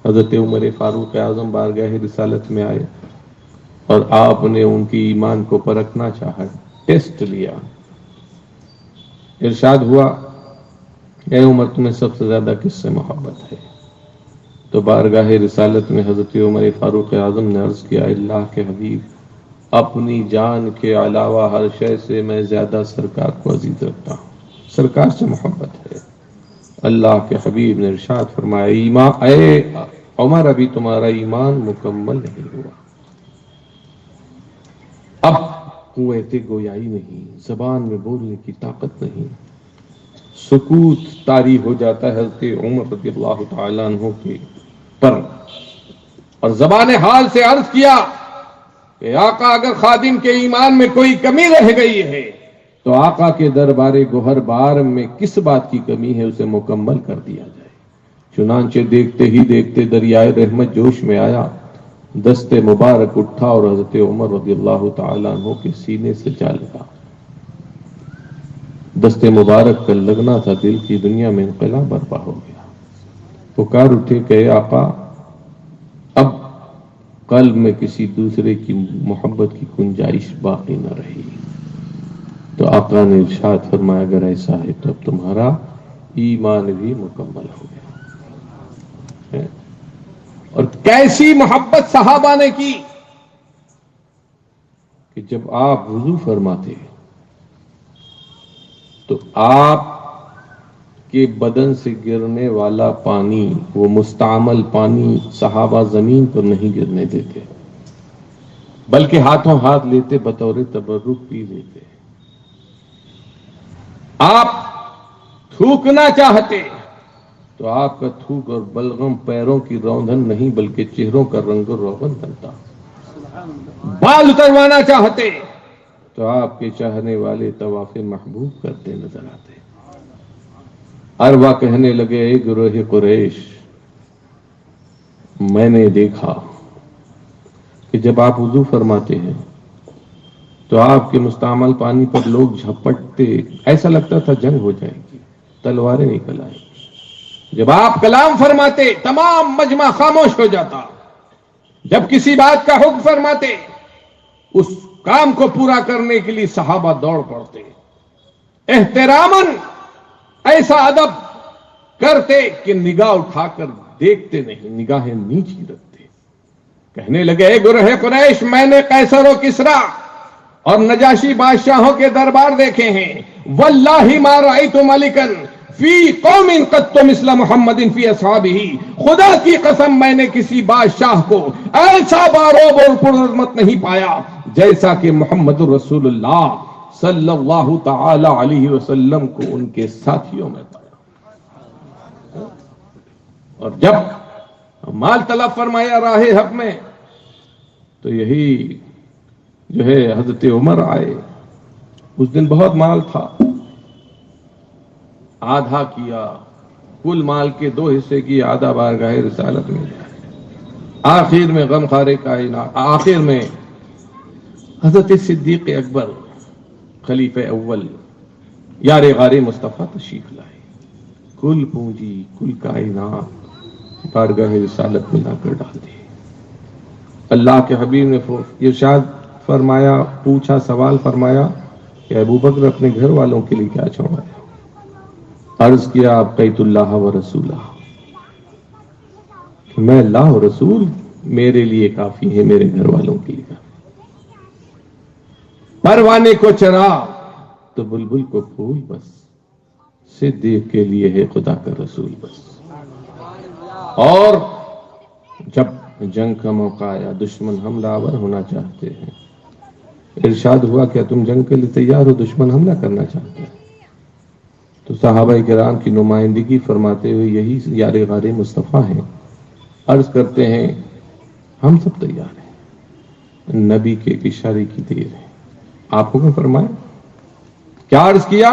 حضرت عمر فاروق اعظم بارگاہ رسالت میں آئے اور آپ نے ان کی ایمان کو پرکھنا چاہا، ٹیسٹ لیا. ارشاد ہوا، اے عمر تمہیں سب سے زیادہ کس سے محبت ہے؟ تو بارگاہ رسالت میں حضرت عمر فاروق اعظم نے عرض کیا، اللہ کے حبیب، اپنی جان کے علاوہ ہر شے سے میں زیادہ سرکار کو عزیز رکھتا ہوں، سرکار سے محبت ہے. اللہ کے حبیب نے ارشاد فرمایا، ایمان اے عمر ابھی تمہارا ایمان مکمل نہیں ہوا. اب قوت گویائی نہیں، زبان میں بولنے کی طاقت نہیں، سکوت طاری ہو جاتا ہے حضرت عمر رضی اللہ تعالیٰ عنہ کے پر. اور زبان حال سے عرض کیا کہ آقا اگر خادم کے ایمان میں کوئی کمی رہ گئی ہے تو آقا کے دربار گوہر بار میں کس بات کی کمی ہے، اسے مکمل کر دیا جائے. چنانچہ دیکھتے ہی دیکھتے دریائے رحمت جوش میں آیا، دست مبارک اٹھا اور حضرت عمر رضی اللہ تعالیٰ عنہ کے سینے سے جا لگا. دست مبارک کا لگنا تھا، دل کی دنیا میں انقلاب برپا ہو گیا. پکار اٹھے کہ اے آقا، اب قلب میں کسی دوسرے کی محبت کی گنجائش باقی نہ رہی. تو آقا نے ارشاد فرمایا، اگر ایسا ہے تو اب تمہارا ایمان بھی مکمل ہو گیا. کیسی محبت صحابہ نے کی کہ جب آپ وضو فرماتے تو آپ کے بدن سے گرنے والا پانی، وہ مستعمل پانی، صحابہ زمین پر نہیں گرنے دیتے، بلکہ ہاتھوں ہاتھ لیتے، بطور تبرک پی لیتے۔ آپ تھوکنا چاہتے تو آپ کا تھوک اور بلغم پیروں کی روندن نہیں بلکہ چہروں کا رنگ و روغن بنتا۔ بال اتروانا چاہتے تو آپ کے چاہنے والے طواف محبوب کرتے نظر آتے۔ عروہ کہنے لگے، اے گروہ قریش، میں نے دیکھا کہ جب آپ وضو فرماتے ہیں تو آپ کے مستعمل پانی پر لوگ جھپٹتے، ایسا لگتا تھا جنگ ہو جائے گی، تلواریں نکل آئیں گی۔ جب آپ کلام فرماتے تمام مجمع خاموش ہو جاتا۔ جب کسی بات کا حکم فرماتے اس کام کو پورا کرنے کے لیے صحابہ دوڑ پڑتے، احتراماً ایسا ادب کرتے کہ نگاہ اٹھا کر دیکھتے نہیں، نگاہیں نیچی رکھتے۔ کہنے لگے، اے گروہ قریش، میں نے قیصر و کسریٰ اور نجاشی بادشاہوں کے دربار دیکھے ہیں، واللہ ما رأیت ملکا فی قوم قط مثل محمد فی اصحابہ، خدا کی قسم میں نے کسی بادشاہ کو ایسا باروب اور پرعظمت نہیں پایا جیسا کہ محمد رسول اللہ صلی اللہ تعالی علیہ وسلم کو ان کے ساتھیوں میں پایا۔ اور جب مال طلب فرمایا راہ حق میں تو یہی جو ہے حضرت عمر آئے۔ اس دن بہت مال تھا، آدھا کیا، کل مال کے 2 حصے کی آدھا بارگاہ رسالت میں جائے۔ آخر میں غم خارے کائنات، آخر میں حضرت صدیق اکبر خلیفہ اول یار غار مصطفیٰ تشریف لائے، کل پونجی، کل کائنات بارگاہ رسالت میں لا کر ڈال دی۔ اللہ کے حبیب نے ارشاد فرمایا، پوچھا، سوال فرمایا کہ ابو بکر اپنے گھر والوں کے لیے کیا چھوڑا؟ عرض کیا، ابقیت اللہ و رسولہ، کہ میں اللہ و رسول میرے لیے کافی ہے، میرے گھر والوں کے لیے کافی۔ پروانے کو چرا تو بلبل کو پھول بس، صدیق کے لیے ہے خدا کا رسول بس۔ اور جب جنگ کا موقع آیا، دشمن حملہ آور ہونا چاہتے ہیں، ارشاد ہوا، کیا تم جنگ کے لیے تیار ہو؟ دشمن حملہ کرنا چاہتے ہیں۔ تو صحابہ کرام کی نمائندگی فرماتے ہوئے یہی یار غار مصطفیٰ ہیں، عرض کرتے ہیں ہم سب تیار ہیں، نبی کے ایک اشارے کی دیر ہے، آپ حکم فرمائیں۔ کیا عرض کیا؟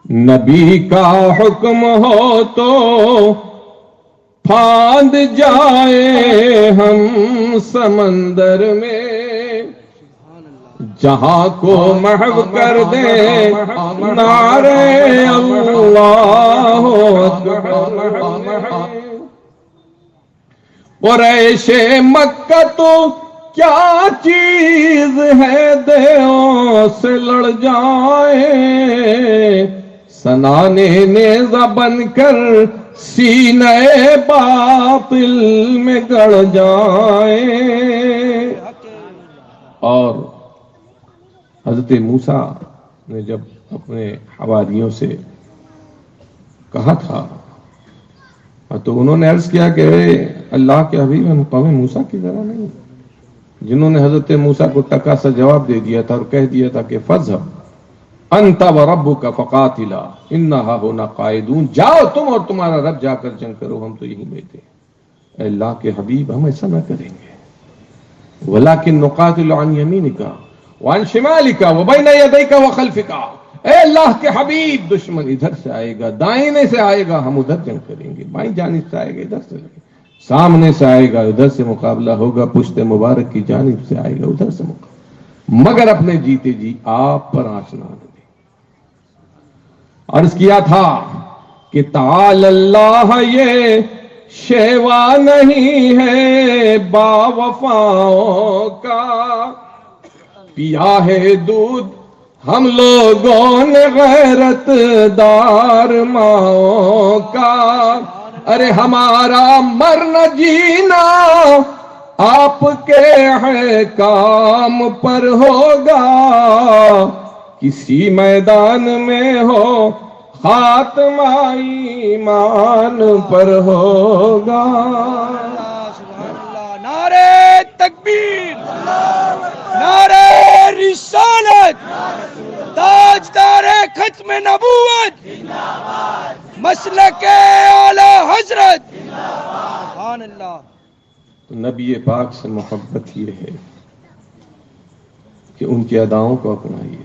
نبی کا حکم ہو تو پھاند جائے ہم سمندر میں، جہاں کو محو کر دیں نعرے اللہ اکبر۔ قریش مکہ تو کیا چیز ہے، دیوں سے لڑ جائیں، سنانے نیزہ بن کر سینے باطل میں گڑ جائیں۔ اور حضرت موسیٰ نے جب اپنے حواریوں سے کہا تھا تو انہوں نے عرض کیا کہ اللہ کے حبیب، ہم قوم موسیٰ کی طرح نہیں، جنہوں نے حضرت موسیٰ کو ٹکا سا جواب دے دیا تھا اور کہہ دیا تھا کہ فَاذْهَبْ أَنْتَ وَرَبُّكَ فَقَاتِلَا إِنَّا هَاهُنَا قَاعِدُونَ، جاؤ تم اور تمہارا رب جا کر جنگ کرو، ہم تو یہیں بیٹھے ہیں۔ اے اللہ کے حبیب، ہم ایسا نہ کریں گے، وَلَكِنْ نُقَاتِلُ عَنْ يَمِينِكَ وَعَنْ شِمَالِكَ وَبَيْنَ يَدَيْكَ وَخَلْفِكَ۔ اے اللہ کے حبیب، دشمن ادھر سے آئے گا، دائنے سے آئے گا، ہم ادھر جنگ کریں گے، بائیں جانب سے آئے گا، ادھر سے لگے، سامنے سے آئے گا، ادھر سے مقابلہ ہوگا، پشت مبارک کی جانب سے آئے گا، ادھر سے مقابلہ، مگر اپنے جیتے جی آپ پر آنچ نہ آنے دیں۔ عرض کیا تھا کہ تعالی اللہ یہ شیوا نہیں ہے با وفاؤں کا، پیا ہے دودھ ہم لوگوں نے غیرت دار ماؤں کا، ارے ہمارا مرنا جینا آپ کے ہے کام پر ہوگا، کسی میدان میں ہو خاتمہ ایمان پر ہوگا۔ سبحان اللہ، نعرہ تکبیر، نعرہ رسالت، تاجدار ختم نبوت، مسلک اعلی حضرت، سبحان اللہ۔ تو نبی پاک سے محبت یہ ہے کہ ان کی اداؤں کو اپنائیے۔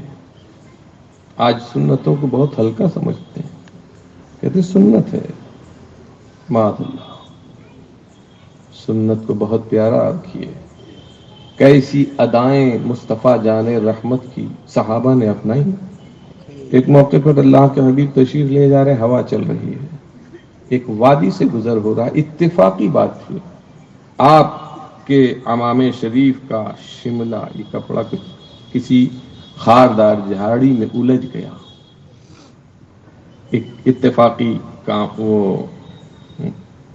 آج سنتوں کو بہت ہلکا سمجھتے ہیں، کہتے سنت ہے، معاذ اللہ، سنت کو بہت پیارا رکھیے۔ کیسی ادائیں مصطفیٰ جان رحمت کی صحابہ نے اپنائی۔ ایک موقع پر اللہ کے حبیب تشریف لے جا رہے، ہوا چل رہی ہے، ایک وادی سے گزر ہو رہا، اتفاقی بات تھی، آپ کے عمامے شریف کا شملہ یہ کپڑا کسی خاردار جھاڑی میں الجھ گیا۔ ایک اتفاقی کام، وہ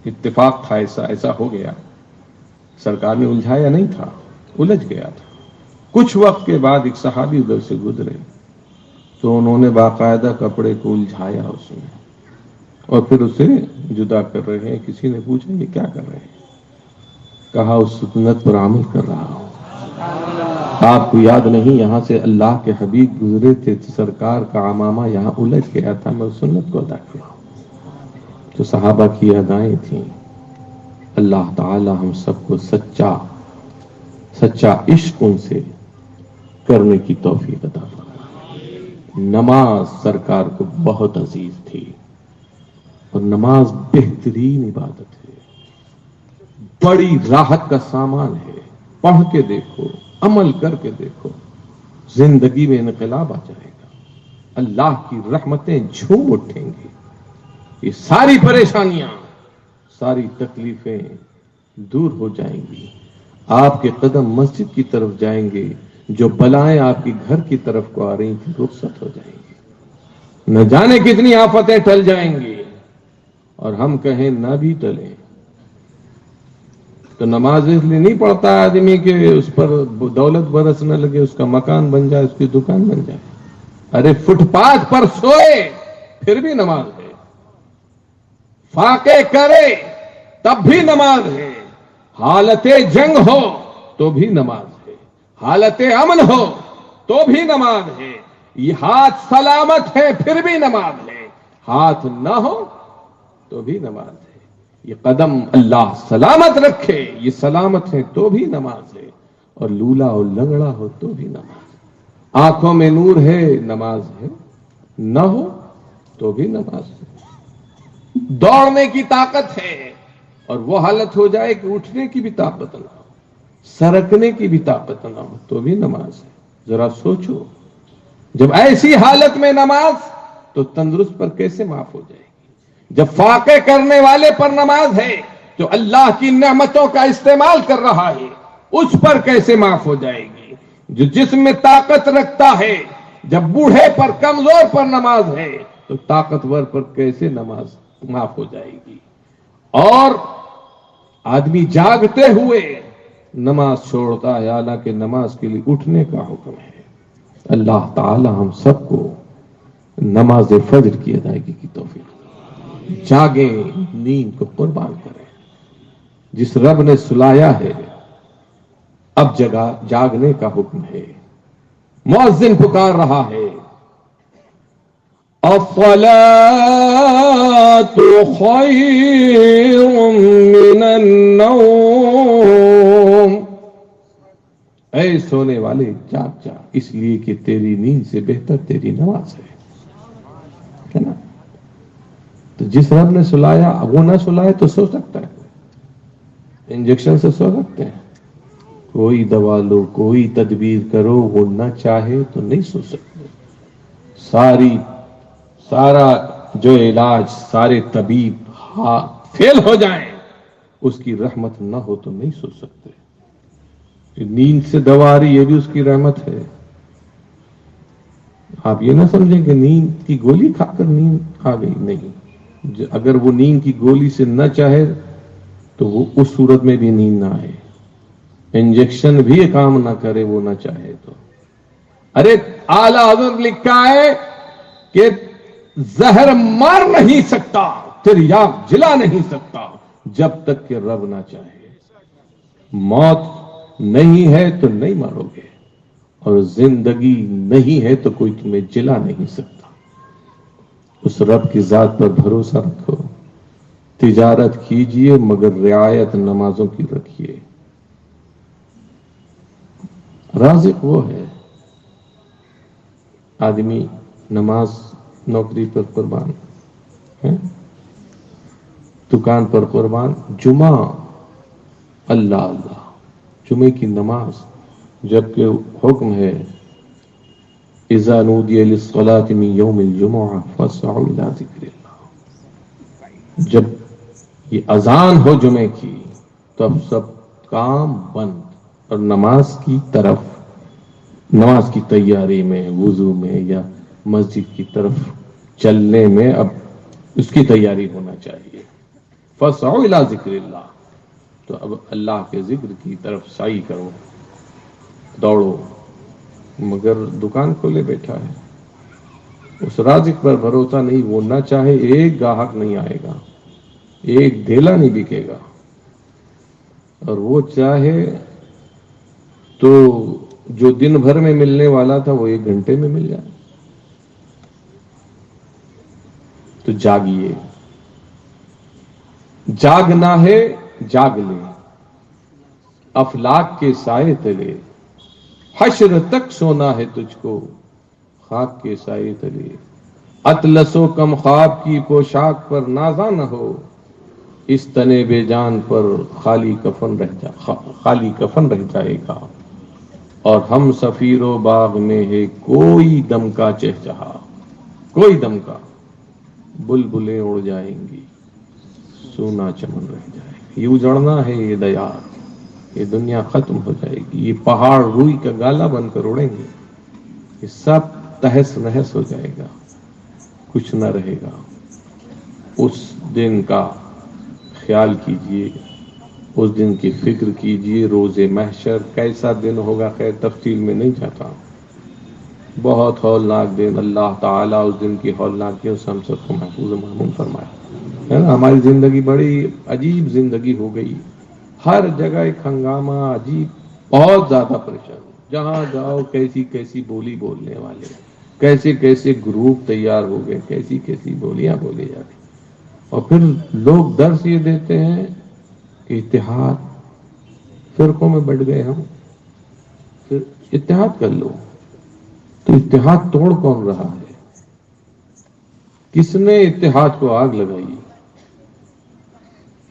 اتفاق تھا، ایسا ہو گیا، سرکار نے الجھایا نہیں تھا، الجھ گیا تھا۔ کچھ وقت کے بعد ایک صحابی ادھر سے گزرے تو انہوں نے باقاعدہ کپڑے کو الجھایا اس میں، اور پھر اسے جدا کر رہے ہیں۔ کسی نے پوچھا یہ کیا کر رہے ہیں؟ کہا اس سنت پر عمل کر رہا ہوں۔ آپ کو یاد نہیں یہاں سے اللہ کے حبیب گزرے تھے، سرکار کا عمامہ یہاں الجھ گیا تھا، میں اس سنت کو ادا کر رہا ہوں۔ تو صحابہ کی ادائیں تھیں۔ اللہ تعالی ہم سب کو سچا عشق ان سے کرنے کی توفیق عطا فرمائے۔ نماز سرکار کو بہت عزیز تھی، اور نماز بہترین عبادت ہے، بڑی راحت کا سامان ہے۔ پڑھ کے دیکھو، عمل کر کے دیکھو، زندگی میں انقلاب آ جائے گا، اللہ کی رحمتیں جھوم اٹھیں گی، یہ ساری پریشانیاں، ساری تکلیفیں دور ہو جائیں گی، آپ کے قدم مسجد کی طرف جائیں گے، جو بلائیں آپ کی گھر کی طرف کو آ رہی تھیں رخصت ہو جائیں گی، نہ جانے کتنی آفتیں ٹل جائیں گی، اور ہم کہیں نہ بھی ٹلیں۔ تو نماز اس لیے نہیں پڑھتا آدمی کہ اس پر دولت برسنے لگے، اس کا مکان بن جائے، اس کی دکان بن جائے۔ ارے فٹ پاتھ پر سوئے پھر بھی نماز ہے، فاقے کرے تب بھی نماز ہے، حالت جنگ ہو تو بھی نماز ہے، حالت امن ہو تو بھی نماز ہے، یہ ہاتھ سلامت ہے پھر بھی نماز ہے، ہاتھ نہ ہو تو بھی نماز ہے، یہ قدم اللہ سلامت رکھے یہ سلامت ہے تو بھی نماز ہے، اور لولا اور لنگڑا ہو تو بھی نماز ہے، آنکھوں میں نور ہے نماز ہے، نہ ہو تو بھی نماز ہے، دوڑنے کی طاقت ہے اور وہ حالت ہو جائے کہ اٹھنے کی بھی طاقت نہ ہو، سرکنے کی بھی طاقت نہ ہو تو بھی نماز ہے۔ ذرا سوچو، جب ایسی حالت میں نماز تو تندرست پر کیسے معاف ہو جائے گی؟ جب فاقے کرنے والے پر نماز ہے جو اللہ کی نعمتوں کا استعمال کر رہا ہے اس پر کیسے معاف ہو جائے گی؟ جو جسم میں طاقت رکھتا ہے، جب بوڑھے پر کمزور پر نماز ہے تو طاقتور پر کیسے نماز معاف ہو جائے گی؟ اور آدمی جاگتے ہوئے نماز چھوڑتا ہے، حالانکہ نماز کے لیے اٹھنے کا حکم ہے۔ اللہ تعالی ہم سب کو نماز فجر کی ادائیگی کی توفیق، جاگیں، نیند کو قربان کریں۔ جس رب نے سلایا ہے اب جاگنے کا حکم ہے۔ مؤذن پکار رہا ہے، الصلاة خير من النوم، اے سونے والے جاگ جا، اس لیے کہ تیری نیند سے بہتر تیری نماز ہے نا؟ تو جس رب نے سلایا وہ نہ سلائے تو سو سکتا ہے، انجیکشن سے سو سکتے ہیں، کوئی دوا لو، کوئی تدبیر کرو، وہ نہ چاہے تو نہیں سو سکتے۔ سارا جو علاج، سارے طبیب فیل ہو جائیں، اس کی رحمت نہ ہو تو نہیں سو سکتے۔ نیند سے دوا آ رہی، یہ بھی اس کی رحمت ہے۔ آپ یہ نہ سمجھیں کہ نیند کی گولی کھا کر نیند آ گئی، نہیں، اگر وہ نیند کی گولی سے نہ چاہے تو وہ اس صورت میں بھی نیند نہ آئے، انجیکشن بھی کام نہ کرے وہ نہ چاہے تو۔ ارے اعلی حضرت لکھا ہے کہ زہر مار نہیں سکتا، تریاق جلا نہیں سکتا جب تک کہ رب نہ چاہے۔ موت نہیں ہے تو نہیں مارو گے، اور زندگی نہیں ہے تو کوئی تمہیں جلا نہیں سکتا۔ اس رب کی ذات پر بھروسہ رکھو، تجارت کیجئے مگر رعایت نمازوں کی رکھیے۔ رازق وہ ہے، آدمی نماز نوکری پر قربان ہے، دکان پر قربان، جمعہ اللہ اللہ، جمعے کی نماز، جبکہ حکم ہے اذا نودی للصلاة من یوم الجمعہ فاسعوا الی ذکر اللہ، جب یہ اذان ہو جمعے کی تو اب سب کام بند اور نماز کی طرف، نماز کی تیاری میں، وضو میں یا مسجد کی طرف چلنے میں اب اس کی تیاری ہونا چاہیے۔ فاسعوا الی ذکر اللہ، تو اب اللہ کے ذکر کی طرف سعی کرو، دوڑو، مگر دکان کھولے بیٹھا ہے، اس رازق پر بھروسہ نہیں، وہ نہ چاہے ایک گاہک نہیں آئے گا، ایک دھیلا نہیں بکے گا، اور وہ چاہے تو جو دن بھر میں ملنے والا تھا وہ 1 گھنٹے میں مل جائے۔ تو جاگیے، جاگنا ہے جاگ لے، افلاک کے سائے تلے، حشر تک سونا ہے تجھ کو خاک کے سائے تلے، اطلس و کم خواب کی پوشاک پر نازا نہ ہو، اس تنے بے جان پر خالی کفن رہ جائے گا، اور ہم سفیر و باغ میں ہے کوئی دم کا چہچہا، کوئی دم کا، بلبلیں اڑ جائیں گی، سونا چمن رہ جائے گا، یہ اجڑنا ہے، یہ دیار، یہ دنیا ختم ہو جائے گی، یہ پہاڑ روئی کا گالا بن کر اڑیں گے، یہ سب تہس نہس ہو جائے گا، کچھ نہ رہے گا۔ اس دن کا خیال کیجئے، اس دن کی فکر کیجئے، روز محشر کیسا دن ہوگا، خیر تفصیل میں نہیں جاتا، بہت ہولناک دن، اللہ تعالیٰ اس دن کی ہولناکیوں سے ہم سب کو محفوظ و مامون فرمائے۔ ہے نا، ہماری زندگی بڑی عجیب زندگی ہو گئی، ہر جگہ ایک ہنگامہ عجیب، بہت زیادہ پریشان، جہاں جاؤ کیسی کیسی بولی بولنے والے، کیسے کیسے گروپ تیار ہو گئے، کیسی کیسی بولیاں بولی جاتی، اور پھر لوگ درس یہ دیتے ہیں کہ اتحاد، فرقوں میں بٹ گئے ہم، پھر اتحاد کر لو، تو اتحاد توڑ کون رہا ہے؟ کس نے اتحاد کو آگ لگائی؟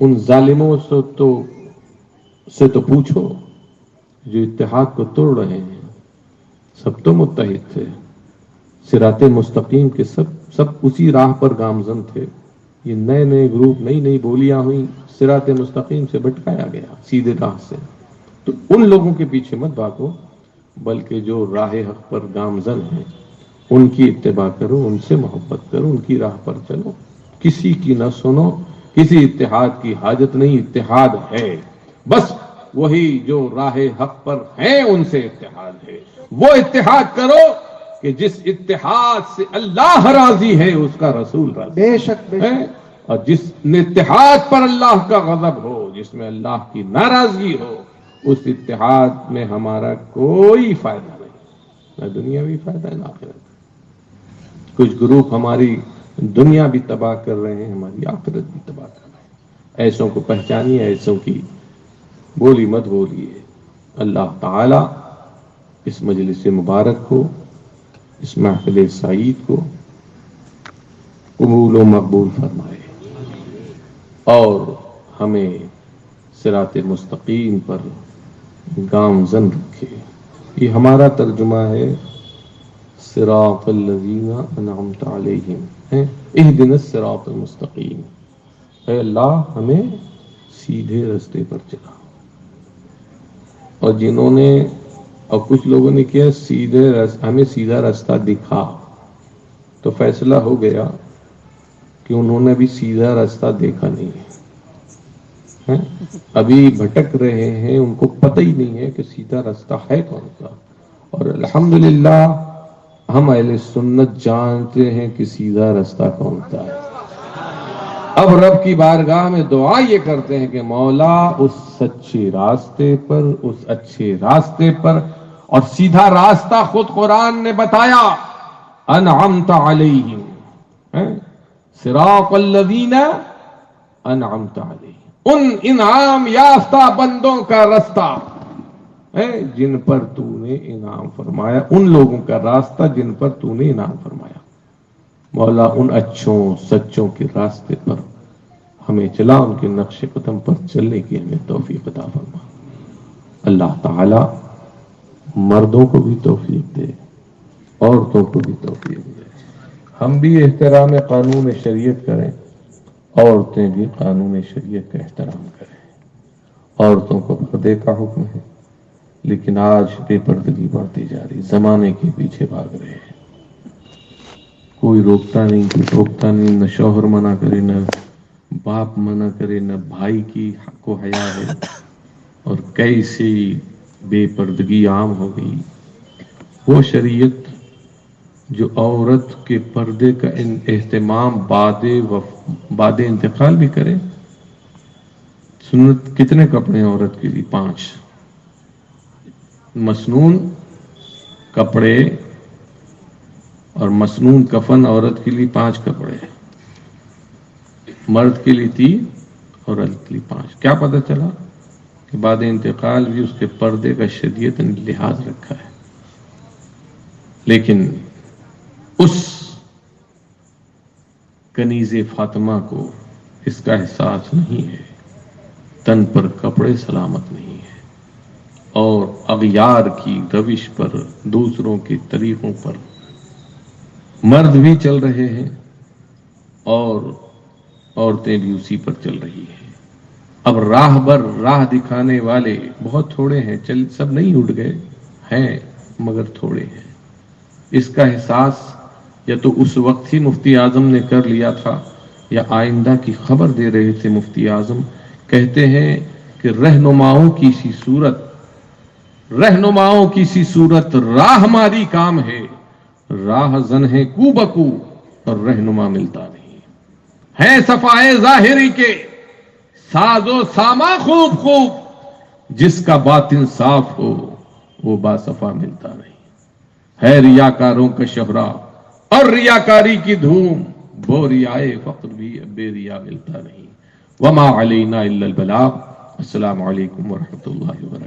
ان ظالموں سے تو پوچھو جو اتحاد کو توڑ رہے ہیں، سب تو متحد تھے، صراط مستقیم کے سب اسی راہ پر گامزن تھے، یہ نئے نئے گروپ، نئی نئی بولیاں ہوئی، صراط مستقیم سے بھٹکایا گیا، سیدھے راہ سے۔ تو ان لوگوں کے پیچھے مت بھاگو، بلکہ جو راہ حق پر گامزن ہیں ان کی اتباع کرو، ان سے محبت کرو، ان کی راہ پر چلو، کسی کی نہ سنو، کسی اتحاد کی حاجت نہیں، اتحاد ہے بس وہی جو راہ حق پر ہیں ان سے اتحاد ہے، وہ اتحاد کرو کہ جس اتحاد سے اللہ راضی ہے اس کا رسول راضی بے شک بے ہے، شک، اور جس اتحاد پر اللہ کا غضب ہو، جس میں اللہ کی ناراضگی ہو، اس اتحاد میں ہمارا کوئی فائدہ نہیں، نہ دنیاوی فائدہ نہ آخرت۔ کچھ گروپ ہماری دنیا بھی تباہ کر رہے ہیں، ہماری آخرت بھی تباہ کر رہے ہیں، ایسوں کو پہچانیے، ایسوں کی بولی مت بولیے۔ اللہ تعالی اس مجلس مبارک کو، اس محفل سعید کو قبول و مقبول فرمائے اور ہمیں صراط مستقیم پر گامزن رکھے۔ یہ ہمارا ترجمہ ہے صراط الذین انعمت علیہم، اہدنا الصراط المستقیم، اے اللہ ہمیں سیدھے رستے پر چلا۔ اور جنہوں نے، اور کچھ لوگوں نے کیا ہمیں سیدھا راستہ دکھا، تو فیصلہ ہو گیا کہ انہوں نے بھی سیدھا راستہ دیکھا نہیں ہے، ابھی بھٹک رہے ہیں، ان کو پتہ ہی نہیں ہے کہ سیدھا راستہ ہے کون سا. اور الحمدللہ ہم اہل سنت جانتے ہیں کہ سیدھا راستہ کون سا ہے. اب رب کی بارگاہ میں دعا یہ کرتے ہیں کہ مولا اس سچے راستے پر، اس اچھے راستے پر، اور سیدھا راستہ خود قرآن نے بتایا، انعمت علیہم، صراط الذین انعمت علیہم، ان انعام یافتہ بندوں کا راستہ ہے جن پر تو نے انعام فرمایا، ان لوگوں کا راستہ جن پر تو نے انعام فرمایا. مولا ان اچھوں سچوں کے راستے پر ہمیں چلا، ان کے نقش قدم پر چلنے کی ہمیں توفیق عطا فرما. اللہ تعالی مردوں کو بھی توفیق دے، عورتوں کو بھی توفیق دے. ہم بھی احترام قانون شریعت کریں، عورتیں بھی قانون شریعت کا احترام کریں. عورتوں کو پردے کا حکم ہے، لیکن آج بے پردگی بڑھتی جا رہی، زمانے کے پیچھے بھاگ رہے ہیں. کوئی روکتا نہیں، کوئی ٹوکتا نہیں، نہ شوہر منع کرے، نہ باپ منع کرے، نہ بھائی کی حق و حیا ہے. اور کیسی بے پردگی عام ہو گئی. وہ شریعت جو عورت کے پردے کا اہتمام بعد انتقال بھی کرے. سنت کتنے کپڑے ہیں عورت کے لیے؟ 5. مسنون کپڑے اور مسنون کفن عورت کے لیے 5 کپڑے، مرد کے لیے 3 اور عورت کے لیے 5. کیا پتہ چلا کہ بعد انتقال بھی اس کے پردے کا شریعت نے لحاظ رکھا ہے. لیکن اس کنیز فاطمہ کو اس کا احساس نہیں ہے. تن پر کپڑے سلامت نہیں ہے، اور اغیار کی روش پر، دوسروں کے طریقوں پر مرد بھی چل رہے ہیں اور عورتیں بھی اسی پر چل رہی ہیں. اب راہ دکھانے والے بہت تھوڑے ہیں، سب نہیں اٹھ گئے ہیں، مگر تھوڑے ہیں. اس کا احساس یا تو اس وقت ہی مفتی اعظم نے کر لیا تھا، یا آئندہ کی خبر دے رہے تھے مفتی اعظم. کہتے ہیں کہ رہنماؤں کی سی صورت راہ ہماری کام ہے، راہ زن ہے کو بکو اور رہنما ملتا نہیں. ہے صفائے ظاہری کے ساز و ساما خوب، جس کا باطن صاف ہو وہ باصفا ملتا نہیں. ہے ریاکاروں کا شہرا اور ریاکاری کی دھوم، وہ ریائے فقر بھی بے ریا ملتا نہیں. وما علینا الا البلاغ. السلام علیکم ورحمۃ اللہ وبرکاتہ.